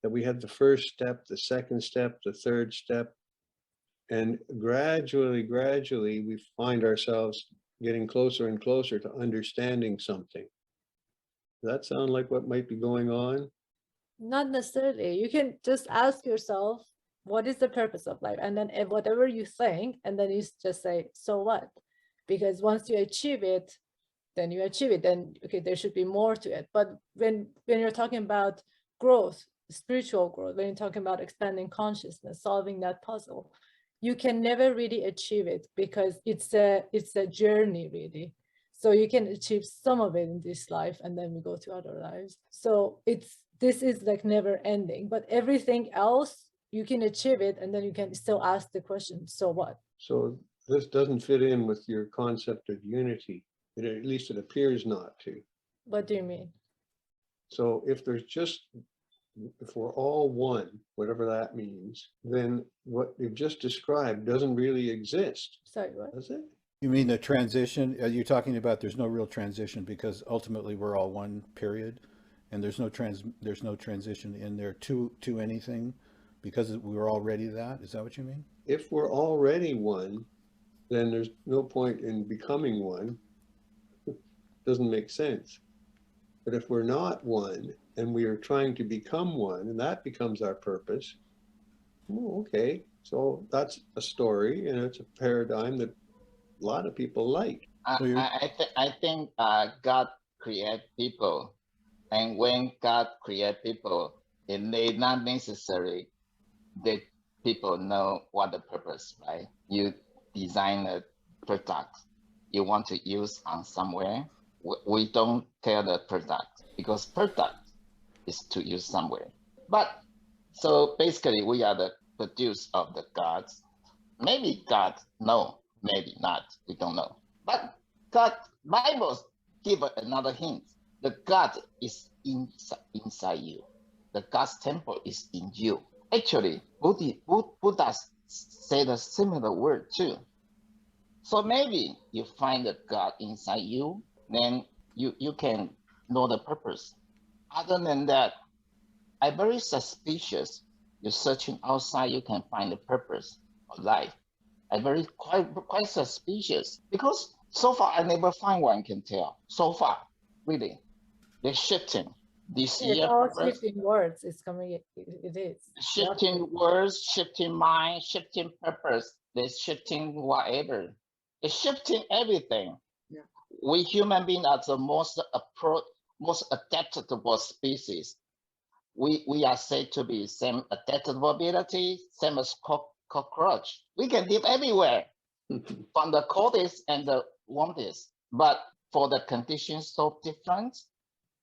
That we have the first step, the second step, the third step, and gradually we find ourselves getting closer and closer to understanding something. Does that sound like what might be going on? Not necessarily. You can just ask yourself, what is the purpose of life? And then whatever you think, and then you just say, so what? Because once you achieve it, then you achieve it. Then, okay, there should be more to it. But when you're talking about growth, spiritual growth, when you're talking about expanding consciousness, solving that puzzle, you can never really achieve it because it's a journey, really. So you can achieve some of it in this life, and then we go to other lives. So this is like never ending, but everything else you can achieve it, and then you can still ask the question, so what? So this doesn't fit in with your concept of unity. At least it appears not to. What do you mean? So if we're all one, whatever that means, then what you've just described doesn't really exist, Sorry, what? does it? You mean the transition? Are you talking about there's no real transition because ultimately we're all one, period, and there's no transition in there to anything because we're already that? Is that what you mean? If we're already one, then there's no point in becoming one. Doesn't make sense. But if we're not one and we are trying to become one, and that becomes our purpose, okay, so that's a story, and it's a paradigm that a lot of people like. I think God create people, and when God create people, it may not necessary that people know what the purpose, right? You design a product you want to use on somewhere. We don't tell the product because product is to use somewhere. But so basically we are the produce of the gods. Maybe God, no, maybe not, we don't know. But God, Bible give another hint. The God is inside you. The God's temple is in you. Actually, Buddha said a similar word too. So maybe you find the God inside you, then you can know the purpose. Other than that, I'm very suspicious. You're searching outside, you can find the purpose of life. I'm quite suspicious because so far I never find one can tell. So far, really, they're shifting. This It's year, all shifting words. It's coming. It is shifting words, shifting mind, shifting purpose. They're shifting whatever. It's shifting everything. Yeah. We human beings are the most adaptable species. We are said to be same adaptability, same as cockroach. We can live everywhere. from the coldest and the warmest, but for the conditions so different,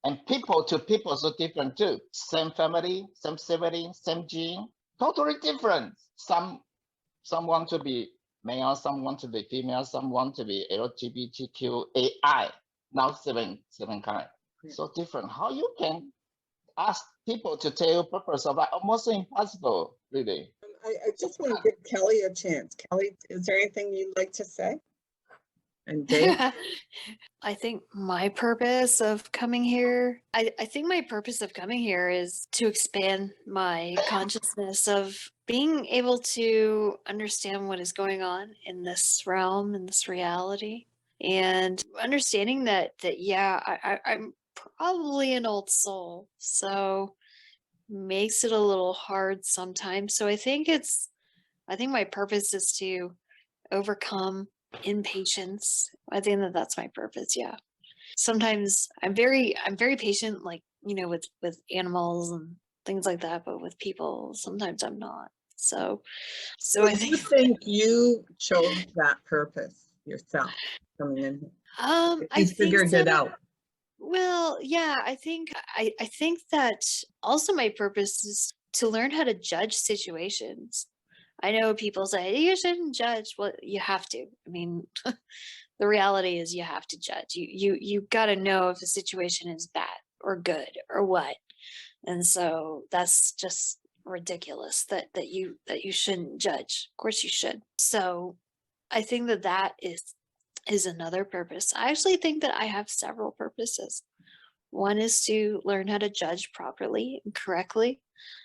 and people to people so different too. Same family, same sibling, same gene, totally different. Some want to be male, some want to be female, some want to be LGBTQAI. Now seven kind. So different. How you can ask people to tell you purpose of life? Almost impossible, really. I just want to give Kelly a chance. Kelly, is there anything you'd like to say? And Dave? I think my purpose of coming here, I think my purpose of coming here is to expand my consciousness of being able to understand what is going on in this realm, in this reality, and understanding that yeah, I'm probably an old soul, so makes it a little hard sometimes. So I think my purpose is to overcome impatience. I think that's my purpose. Yeah. Sometimes I'm very patient, like, with animals and things like that, but with people, sometimes I'm not. So So I you think, think you chose that purpose yourself coming in here? I You think figured so. it out. Well, yeah, I think that also my purpose is to learn how to judge situations. I know people say you shouldn't judge. Well, you have to. I mean, the reality is you have to judge. You got to know if a situation is bad or good or what. And so that's just ridiculous that you shouldn't judge. Of course you should. So I think that is another purpose. I actually think that I have several purposes. One is to learn how to judge properly and correctly.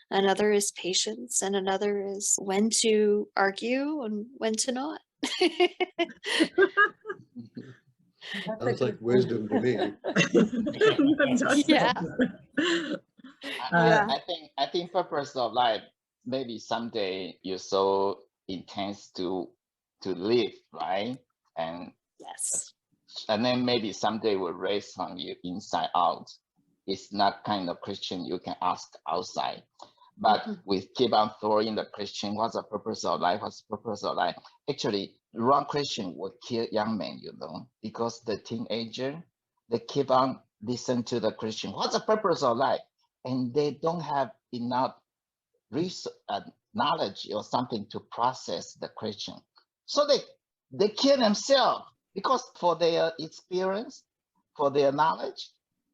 Another is patience, and another is when to argue and when to not. Sounds like wisdom to me. Yeah. Yeah. I think purpose of life, maybe someday you're so intense to live, right? And Yes. then maybe someday will raise from you inside out. It's not kind of Christian you can ask outside. But we keep on throwing the Christian, what's the purpose of life? What's the purpose of life? Actually, wrong Christian would kill young men, because the teenager, they keep on listen to the Christian. What's the purpose of life? And they don't have enough knowledge or something to process the Christian. So they kill themselves because for their experience, for their knowledge,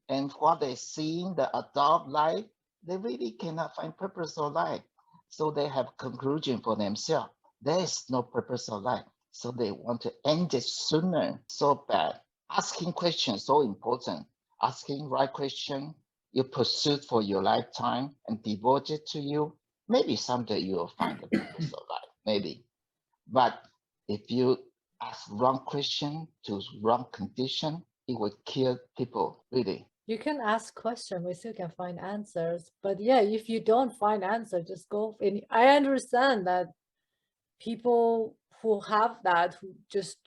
and what they see in the adult life, they really cannot find purpose of life. So they have conclusion for themselves. There is no purpose of life. So they want to end it sooner. So bad. Asking questions so important. Asking right question, you pursue for your lifetime and devote it to you. Maybe someday you will find the purpose of life. Maybe. But if you ask wrong question to wrong condition, it will kill people, really. You can ask questions, we still can find answers. But yeah, if you don't find answer, just go. And I understand that people who have that, who just,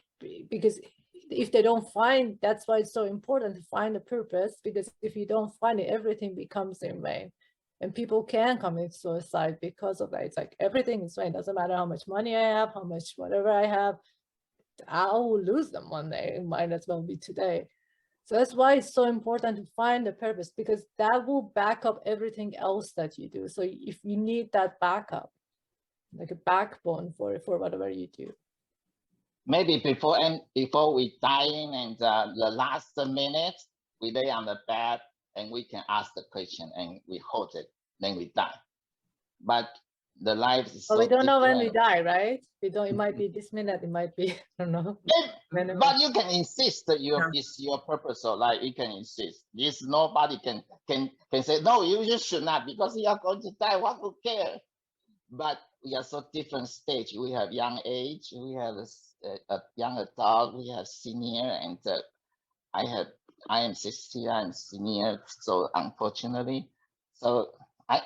because if they don't find, that's why it's so important to find a purpose, because if you don't find it, everything becomes in vain. And people can commit suicide because of that. It's like everything is vain. Doesn't matter how much money I have, how much whatever I have, I will lose them one day. It might as well be today. So that's why it's so important to find a purpose, because that will back up everything else that you do. So if you need that backup, like a backbone for whatever you do. Maybe before we dying and the last minute, we lay on the bed and we can ask the question and we hold it, then we die. But the life is But so we don't know when we different. die, right? We don't. It might be this minute. It might be, I don't know. But you can insist that it's your purpose of life. You can insist. This nobody can say no. You should not, because you are going to die. What who care? But we are so different stage. We have young age. We have a young adult. We have senior, and I am 60. I'm senior. So unfortunately, so. I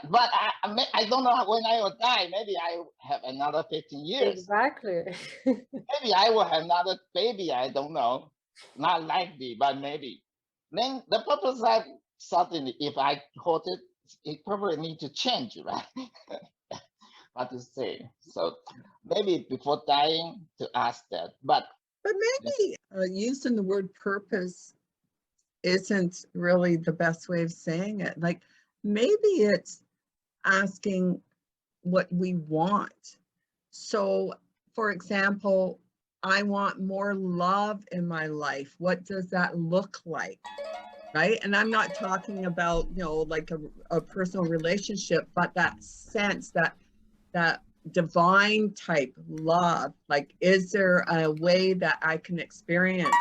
don't know when I will die. Maybe I will have another 15 years. Exactly. Maybe I will have another baby. I don't know. Not likely, but maybe. Then the purpose of suddenly, if I hold it, it probably need to change, right? what to say. So maybe before dying to ask that. But maybe using the word purpose isn't really the best way of saying it. Like maybe it's asking what we want. So, for example, I want more love in my life. What does that look like? Right? And I'm not talking about, like a personal relationship, but that sense, that divine type love. Like, is there a way that I can experience?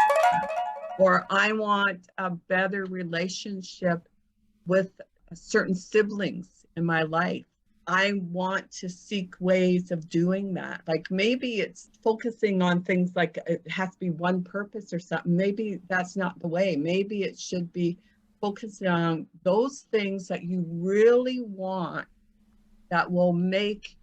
Or I want a better relationship with certain siblings in my life. I want to seek ways of doing that. Like maybe it's focusing on things like it has to be one purpose or something. Maybe that's not the way. Maybe it should be focusing on those things that you really want that will make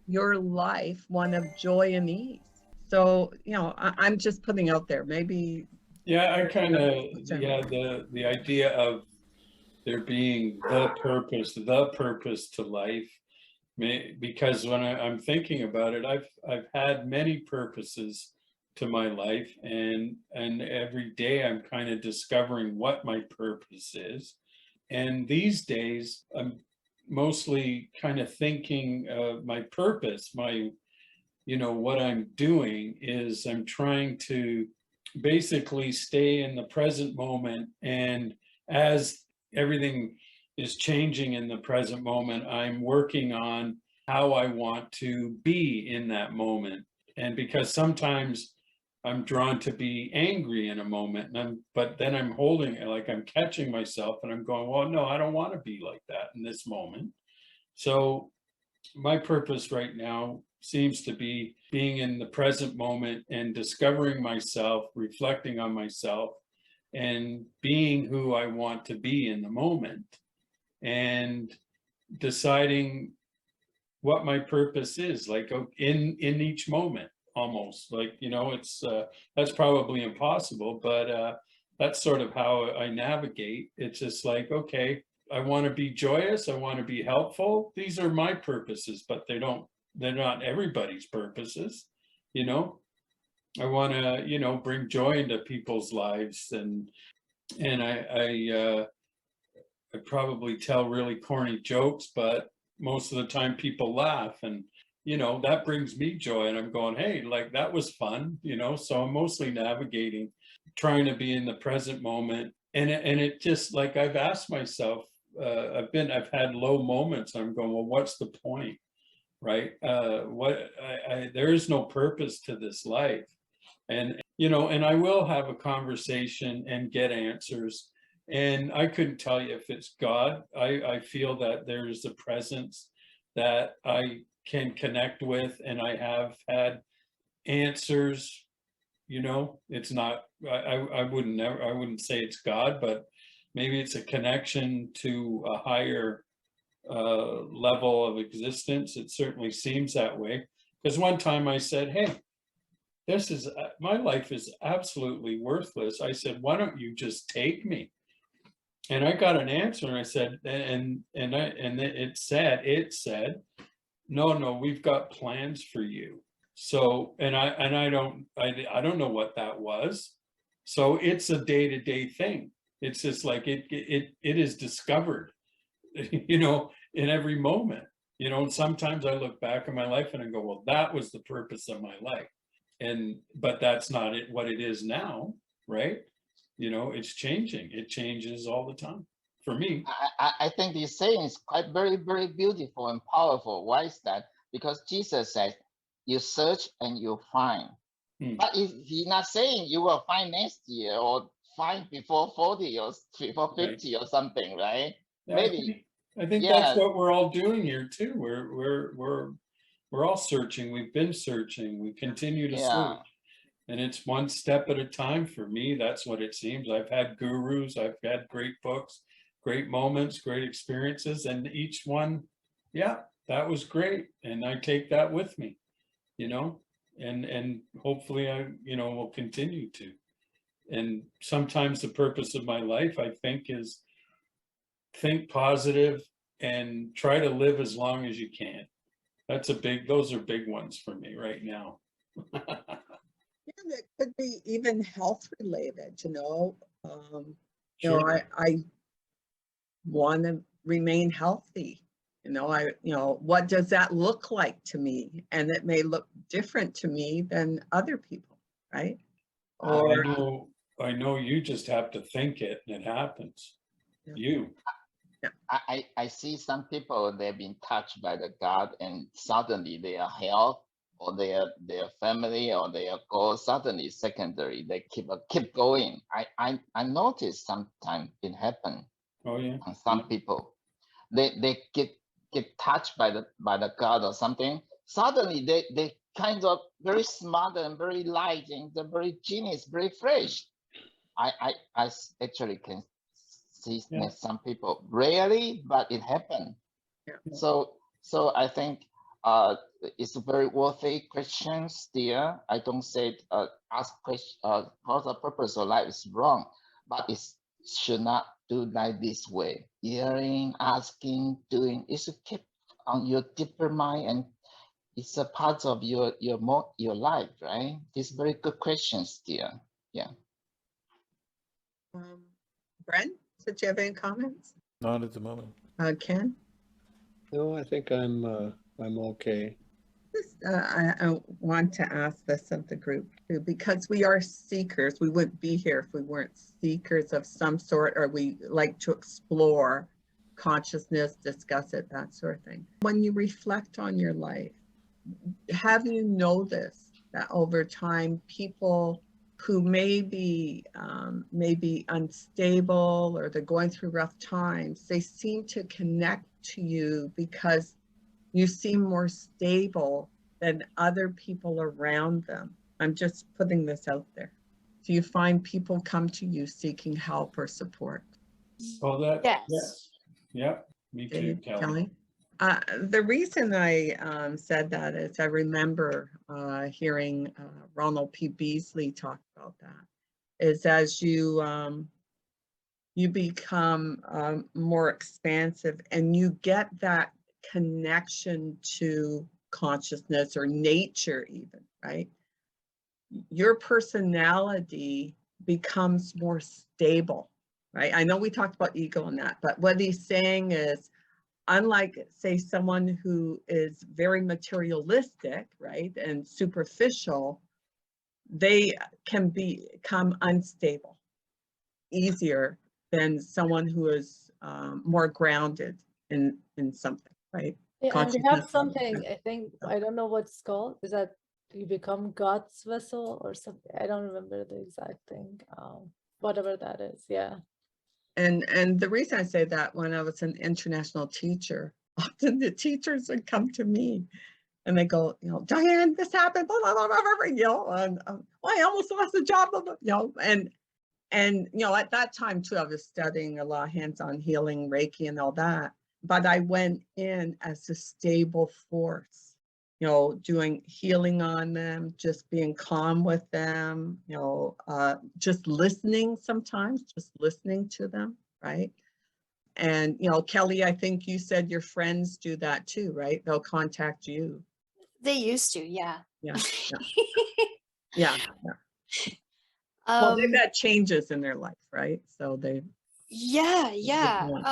your life one of joy and ease. So, I'm just putting out there, maybe. Yeah, I kind of, the idea of there being the purpose to life. Because when I'm thinking about it, I've had many purposes to my life, and every day I'm kind of discovering what my purpose is. And these days I'm mostly kind of thinking my purpose, what I'm doing is I'm trying to basically stay in the present moment, and as everything is changing in the present moment, I'm working on how I want to be in that moment. And because sometimes I'm drawn to be angry in a moment, but then I'm holding it, like I'm catching myself and I'm going, well, no, I don't want to be like that in this moment. So my purpose right now seems to be being in the present moment and discovering myself, reflecting on myself, and being who I want to be in the moment, and deciding what my purpose is, like in each moment, almost like, it's that's probably impossible, but that's sort of how I navigate. It's just like, okay, I want to be joyous, I want to be helpful. These are my purposes, but they're not everybody's purposes. I want to, bring joy into people's lives, and I probably tell really corny jokes, but most of the time people laugh, and that brings me joy, and I'm going, hey, like that was fun, so I'm mostly navigating, trying to be in the present moment, and it just, like, I've asked myself, I've had low moments, I'm going, well, what's the point, right? There is no purpose to this life. And and I will have a conversation and get answers, and I couldn't tell you if it's God. I feel that there's a presence that I can connect with, and I have had answers. It's not, I wouldn't say it's God, but maybe it's a connection to a higher level of existence. It certainly seems that way, because one time I said, hey, my life is absolutely worthless. I said, why don't you just take me? And I got an answer, and I said, and it said, no, we've got plans for you. So, and I don't know what that was. So it's a day-to-day thing. It's just like it is discovered, in every moment, and sometimes I look back in my life and I go, well, that was the purpose of my life. But that's not what it is now, right? It's changing. It changes all the time for me. I think this saying is quite very, very beautiful and powerful. Why is that? Because Jesus says, you search and you find. But he's not saying you will find next year or find before 40 or before 50 or something, right? Yeah, Maybe. I think that's what we're all doing here too. We're all searching. We've been searching. We continue to search. And it's one step at a time for me. That's what it seems. I've had gurus, I've had great books, great moments, great experiences, and each one, yeah, that was great. And I take that with me, and hopefully I, will continue to. And sometimes the purpose of my life, I think, is think positive and try to live as long as you can. those are big ones for me right now. And it could be even health related, you know. Sure. I want to remain healthy. What does that look like to me? And it may look different to me than other people, right? Or I know you just have to think it and it happens. Yeah. You. I see some people, they've been touched by the God, and suddenly their health or their family or their goal suddenly secondary. They keep going. I noticed sometimes it happen Oh yeah. on some people. They get touched by the God or something. Suddenly they kind of very smart and very light and they're very genius, very fresh. I actually can see Yeah. some people rarely, but it happened. Yeah. So I think it's a very worthy questions there. I don't say ask question what the purpose of life is wrong, but it should not do like this way. Hearing, asking, doing. It should keep on your deeper mind, and it's a part of your life, right? These very good questions there. Yeah. Brent, did you have any comments? Not at the moment. Ken? No, I think I'm okay. I want to ask this of the group too, because we are seekers. We wouldn't be here if we weren't seekers of some sort, or we like to explore consciousness, discuss it, that sort of thing. When you reflect on your life, have you noticed that over time, people who may be unstable or they're going through rough times, they seem to connect to you because you seem more stable than other people around them? I'm just putting this out there. Do you find people come to you seeking help or support? Oh, that. Yes. Yep. Me too, Kelly. The reason I said that is I remember hearing Ronald P. Beasley talk about that, is as you become more expansive and you get that connection to consciousness or nature even, right? Your personality becomes more stable, right? I know we talked about ego and that, but what he's saying is, unlike, say, someone who is very materialistic, right, and superficial, they can become unstable easier than someone who is more grounded in something, right? Yeah, and we have Consciousness. something, I think, I don't know what it's called, is that you become God's vessel or something. I don't remember the exact thing. Whatever that is, yeah. And the reason I say that, when I was an international teacher, often the teachers would come to me and they go, Diane, this happened, blah, blah, blah, blah, blah, and I almost lost the job, blah, blah, and at that time too, I was studying a lot of hands-on healing, Reiki and all that, but I went in as a stable force, doing healing on them, just being calm with them, just listening sometimes, just listening to them, right? And, Kelly, I think you said your friends do that too, right? They'll contact you. They used to, yeah. Yeah. Yeah. Well, they've had changes in their life, right? So Yeah. point.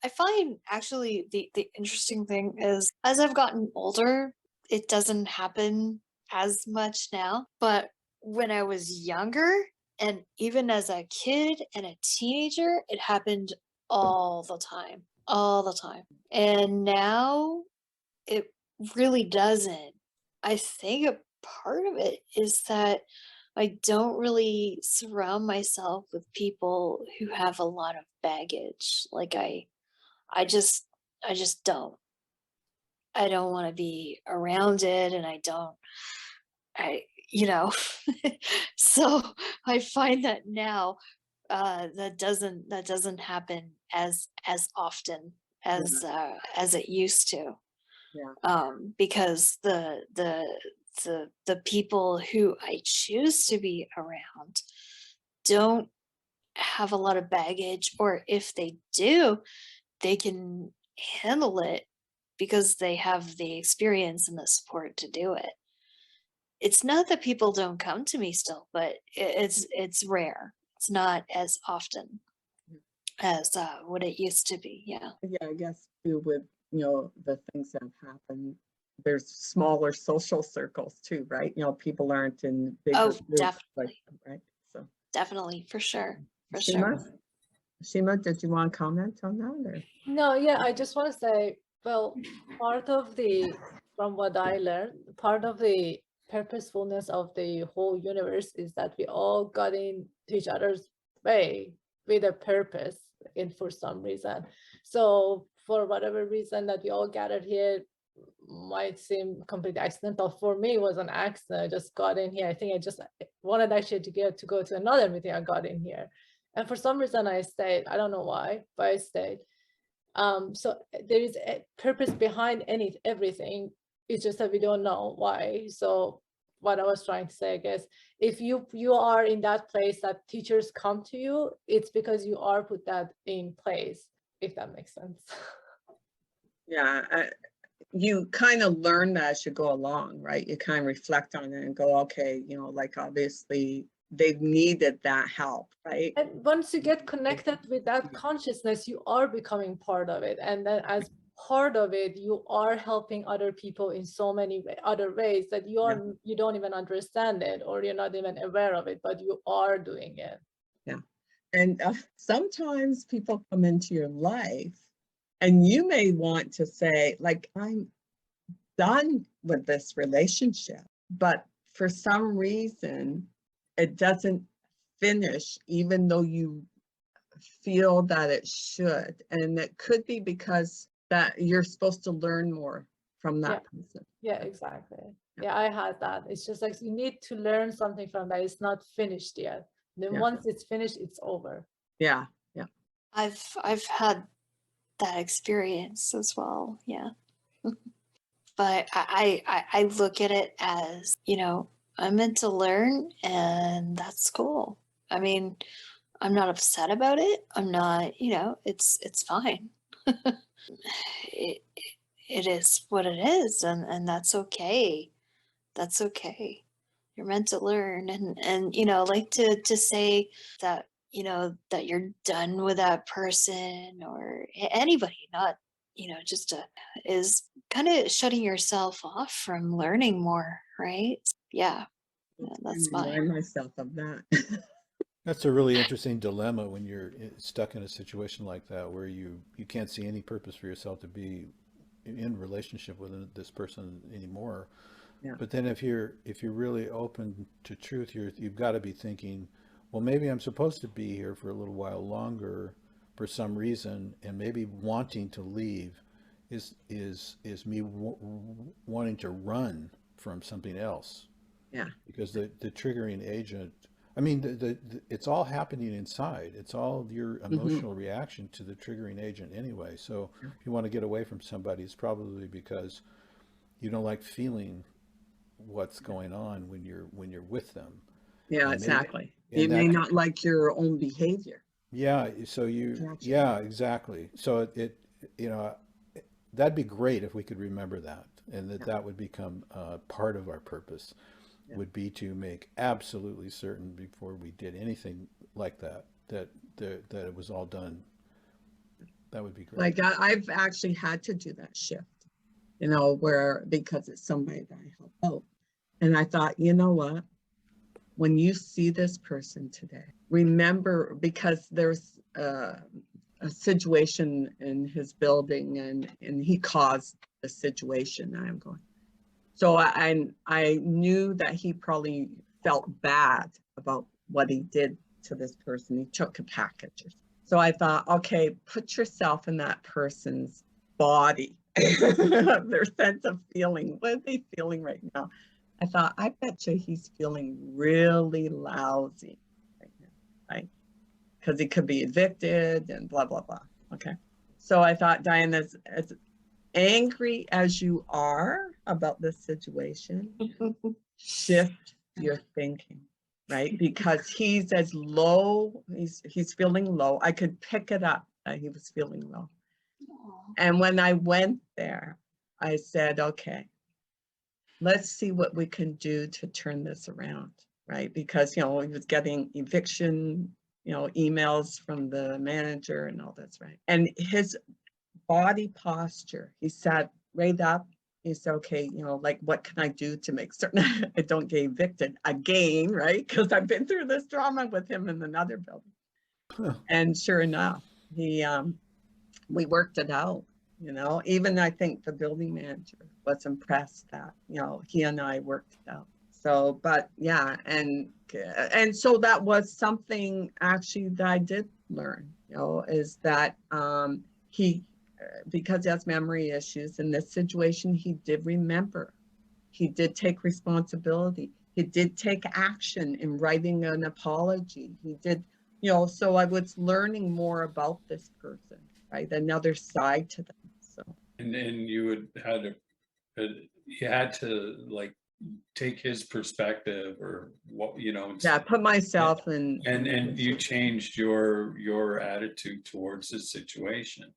I find actually the interesting thing is, as I've gotten older, it doesn't happen as much now. But when I was younger, and even as a kid and a teenager, it happened all the time. And now it really doesn't. I think a part of it is that I don't really surround myself with people who have a lot of baggage. Like I just don't. I don't want to be around it, and so I find that now that doesn't happen as often as it used to. Yeah. Because the people who I choose to be around don't have a lot of baggage, or if they do, they can handle it because they have the experience and the support to do it. It's not that people don't come to me still, but it's rare. It's not as often as what it used to be. Yeah. Yeah, I guess too with, the things that have happened, there's smaller social circles too, right? People aren't in bigger Oh, groups, like, definitely. right? So Definitely, for sure. For Shima, sure. Shima, did you want to comment on that or? No, yeah, I just want to say, well, from what I learned, part of the purposefulness of the whole universe is that we all got into each other's way with a purpose and for some reason. So for whatever reason that we all gathered here might seem completely accidental. For me, it was an accident. I just got in here. I think I just wanted actually to go to another meeting. I got in here. And for some reason I stayed. I don't know why, but I stayed. So there is a purpose behind everything. It's just that we don't know why. So what I was trying to say, I guess, if you are in that place that teachers come to you, it's because you are put that in place, if that makes sense. Yeah, you kind of learn that as you go along, right? You kind of reflect on it and go, okay, like obviously they've needed that help, right? And once you get connected with that consciousness, you are becoming part of it. And then as part of it, you are helping other people in so many other ways that you don't even understand it, or you're not even aware of it, but you are doing it. Yeah. And sometimes people come into your life and you may want to say, like, I'm done with this relationship, but for some reason it doesn't finish, even though you feel that it should. And it could be because that you're supposed to learn more from that person. Yeah, exactly. Yeah, I had that. It's just like you need to learn something from that. It's not finished yet. Then once it's finished, it's over. Yeah. I've had that experience as well. Yeah. But I look at it as, I'm meant to learn, and that's cool. I mean, I'm not upset about it. I'm not, it's fine. it is what it is, and that's okay. That's okay. You're meant to learn, and like to say that, that you're done with that person or anybody, not, just is kind of shutting yourself off from learning more, right? Yeah, that's I fine. remind myself of that. That's a really interesting dilemma when you're stuck in a situation like that, where you can't see any purpose for yourself to be in relationship with this person anymore. Yeah. But then if you're really open to truth, you've got to be thinking, well, maybe I'm supposed to be here for a little while longer for some reason, and maybe wanting to leave is me wanting to run from something else. Yeah. Because the triggering agent, I mean, it's all happening inside. It's all your emotional reaction to the triggering agent anyway. So if you want to get away from somebody, it's probably because you don't like feeling what's going on when you're with them. Yeah, And exactly. maybe, You may not like your own behavior. Yeah. So yeah, exactly. So it that'd be great if we could remember that, and that would become part of our purpose. Would be to make absolutely certain before we did anything like that it was all done. That would be great. Like I've actually had to do that shift, where because it's somebody that I help out. And I thought, you know what? When you see this person today, remember, because there's a situation in his building and he caused the situation. I'm going. So I knew that he probably felt bad about what he did to this person. He took a package. So I thought, okay, put yourself in that person's body, their sense of feeling. What are they feeling right now? I thought, I bet you he's feeling really lousy right now, right? Because he could be evicted and blah, blah, blah. Okay. So I thought, Diane, as angry as you are about this situation, shift your thinking, right? Because he's as low, he's feeling low. I could pick it up that he was feeling low. And when I went there, I said, okay, let's see what we can do to turn this around, right? Because, he was getting eviction, emails from the manager and all that's right. And his body posture, he sat right up. He said, okay, like, what can I do to make certain I don't get evicted again, right? Because I've been through this drama with him in another building. And sure enough, we worked it out, even I think the building manager was impressed that, he and I worked it out. So, but yeah, and so that was something actually that I did learn, is that he, because he has memory issues in this situation, he did remember, he did take responsibility, he did take action in writing an apology, he did, so I was learning more about this person, right? Another side to them. So. And you had to like take his perspective or what, Yeah, put myself in. And you changed your attitude towards the situation.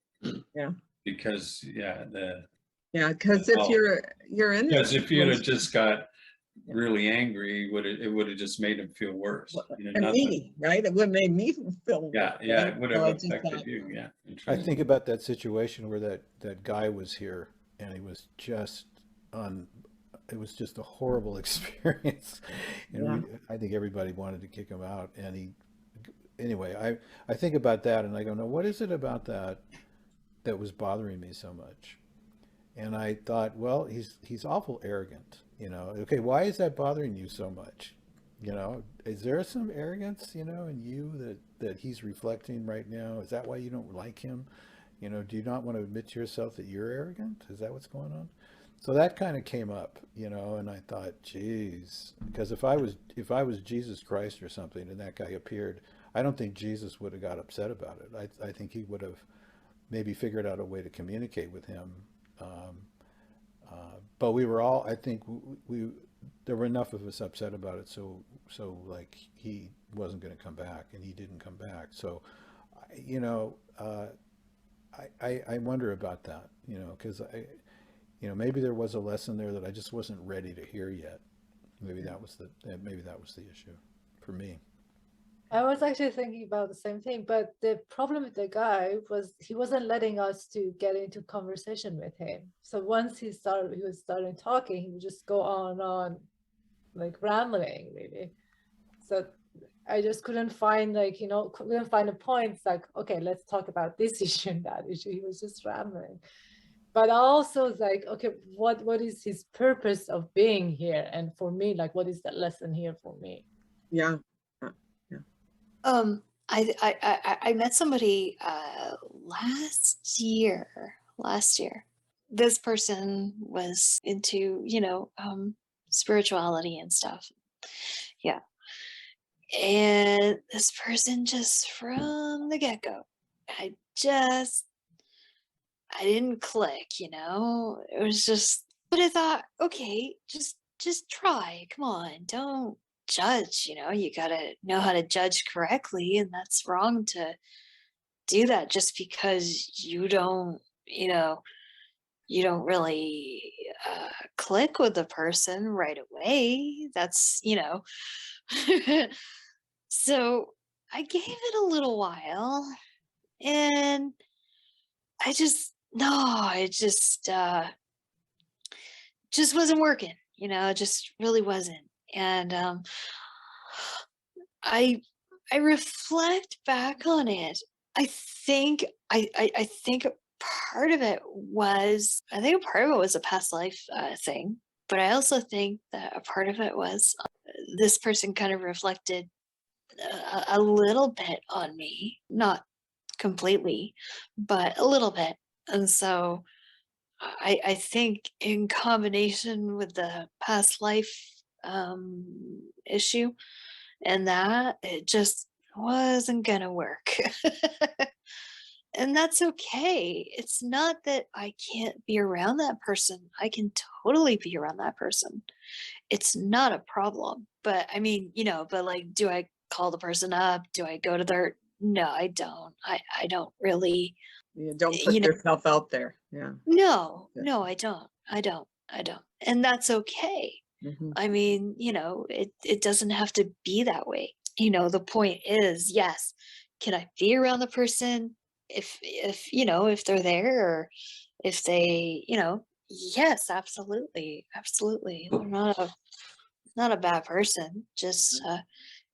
Yeah. Because because if you're in because if you'd have just got really angry, it would have just made him feel worse. And me, right? It would have made me feel yeah, worse, yeah, right? it would have affected you. Yeah. I think about that situation where that guy was here and he was just it was just a horrible experience. And I think everybody wanted to kick him out. And anyway, I think about that and I go, no, what is it about that was bothering me so much? And I thought, well, he's awful arrogant, Okay, why is that bothering you so much? Is there some arrogance, in you that he's reflecting right now? Is that why you don't like him? Do you not want to admit to yourself that you're arrogant? Is that what's going on? So that kind of came up, and I thought, geez, because if I was Jesus Christ or something and that guy appeared, I don't think Jesus would have got upset about it. I think he would have maybe figured out a way to communicate with him. But we were all, I think there were enough of us upset about it. So like he wasn't going to come back and he didn't come back. So, I wonder about that, because maybe there was a lesson there that I just wasn't ready to hear yet. Maybe that was the issue for me. I was actually thinking about the same thing, but the problem with the guy was he wasn't letting us to get into conversation with him. So once he was starting talking, he would just go on, like rambling, really. So I just couldn't find the points like, okay, let's talk about this issue and that issue. He was just rambling. But also it's like, okay, what is his purpose of being here? And for me, like, what is the lesson here for me? Yeah. I met somebody last year. This person was into, spirituality and stuff. Yeah. And this person just from the get-go, I didn't click, it was just, but I thought, okay, just try, come on, don't judge, you gotta know how to judge correctly, and that's wrong to do that just because you don't really click with the person right away. That's so I gave it a little while, and it just wasn't working, it just really wasn't. And I reflect back on it. I think part of it was a past life thing, but I also think that a part of it was this person kind of reflected a little bit on me, not completely, but a little bit. And so I think in combination with the past life issue and that, it just wasn't gonna work. And that's okay. It's not that I can't be around that person. I can totally be around that person. It's not a problem. But I mean, but like, do I call the person up? Do I go to their, no, I don't. I don't really. You don't put yourself out there. Yeah. No, I don't. I don't. And that's okay. Mhm. I mean, it doesn't have to be that way. The point is, yes, can I be around the person if if they're there, or if they, yes, absolutely. Absolutely. They're not a bad person. Just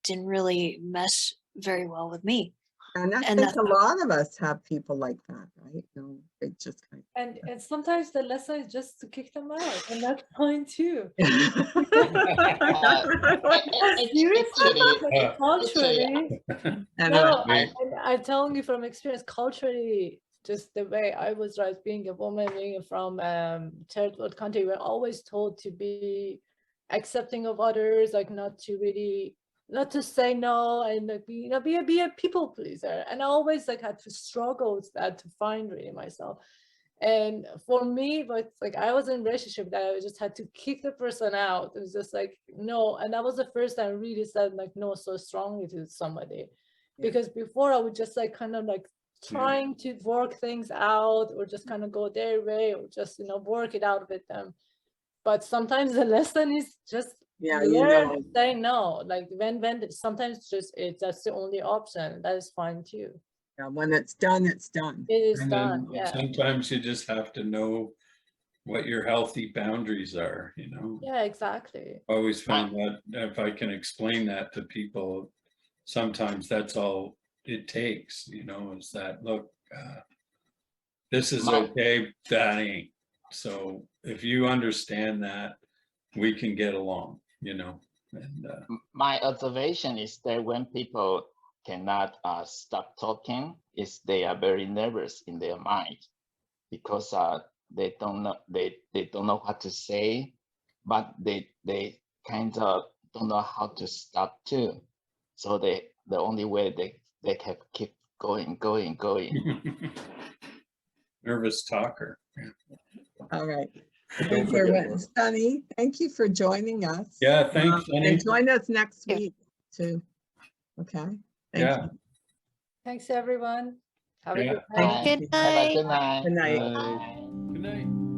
didn't really mesh very well with me. And I And think that's a lot of us have people like that, right? They just kind And sometimes the lesson is just to kick them out, and that's fine too. Uh, Seriously, actually, culturally, Anyway, no, I, and I'm telling you from experience, culturally, just the way I was raised, being a woman, being from third world country, we're always told to be accepting of others, like not to say no, and like be a people pleaser. And I always like had to struggle with that to find really myself. And for me, but like I was in a relationship that I just had to kick the person out. It was just like no, and that was the first time I really said like no so strongly to somebody, because before I would just like kind of like trying to work things out, or just kind of go their way, or just work it out with them. But sometimes the lesson is just yeah, learn to say no. Like when sometimes just that's the only option. That is fine too. yeah, when it's done, it's done. It is And done. then Yeah. sometimes you just have to know what your healthy boundaries are, Yeah, exactly. I always find that if I can explain that to people, sometimes that's all it takes, is that, look, this is My- okay, that ain't. So if you understand that, we can get along, and my observation is that when people cannot stop talking, is they are very nervous in their mind, because they don't know they don't know what to say, but they kind of don't know how to stop too. So the only way they can keep going. nervous talker. All right. Don't Super, forget, Sunny, thank you for joining us. Yeah, thanks, Sunny. And join us next Yeah. week too. Okay. Thank Yeah. you. Thanks everyone. Have a Yeah. good night. Thank you. Good Have a night. good night. Good night. Bye. Bye. Good night.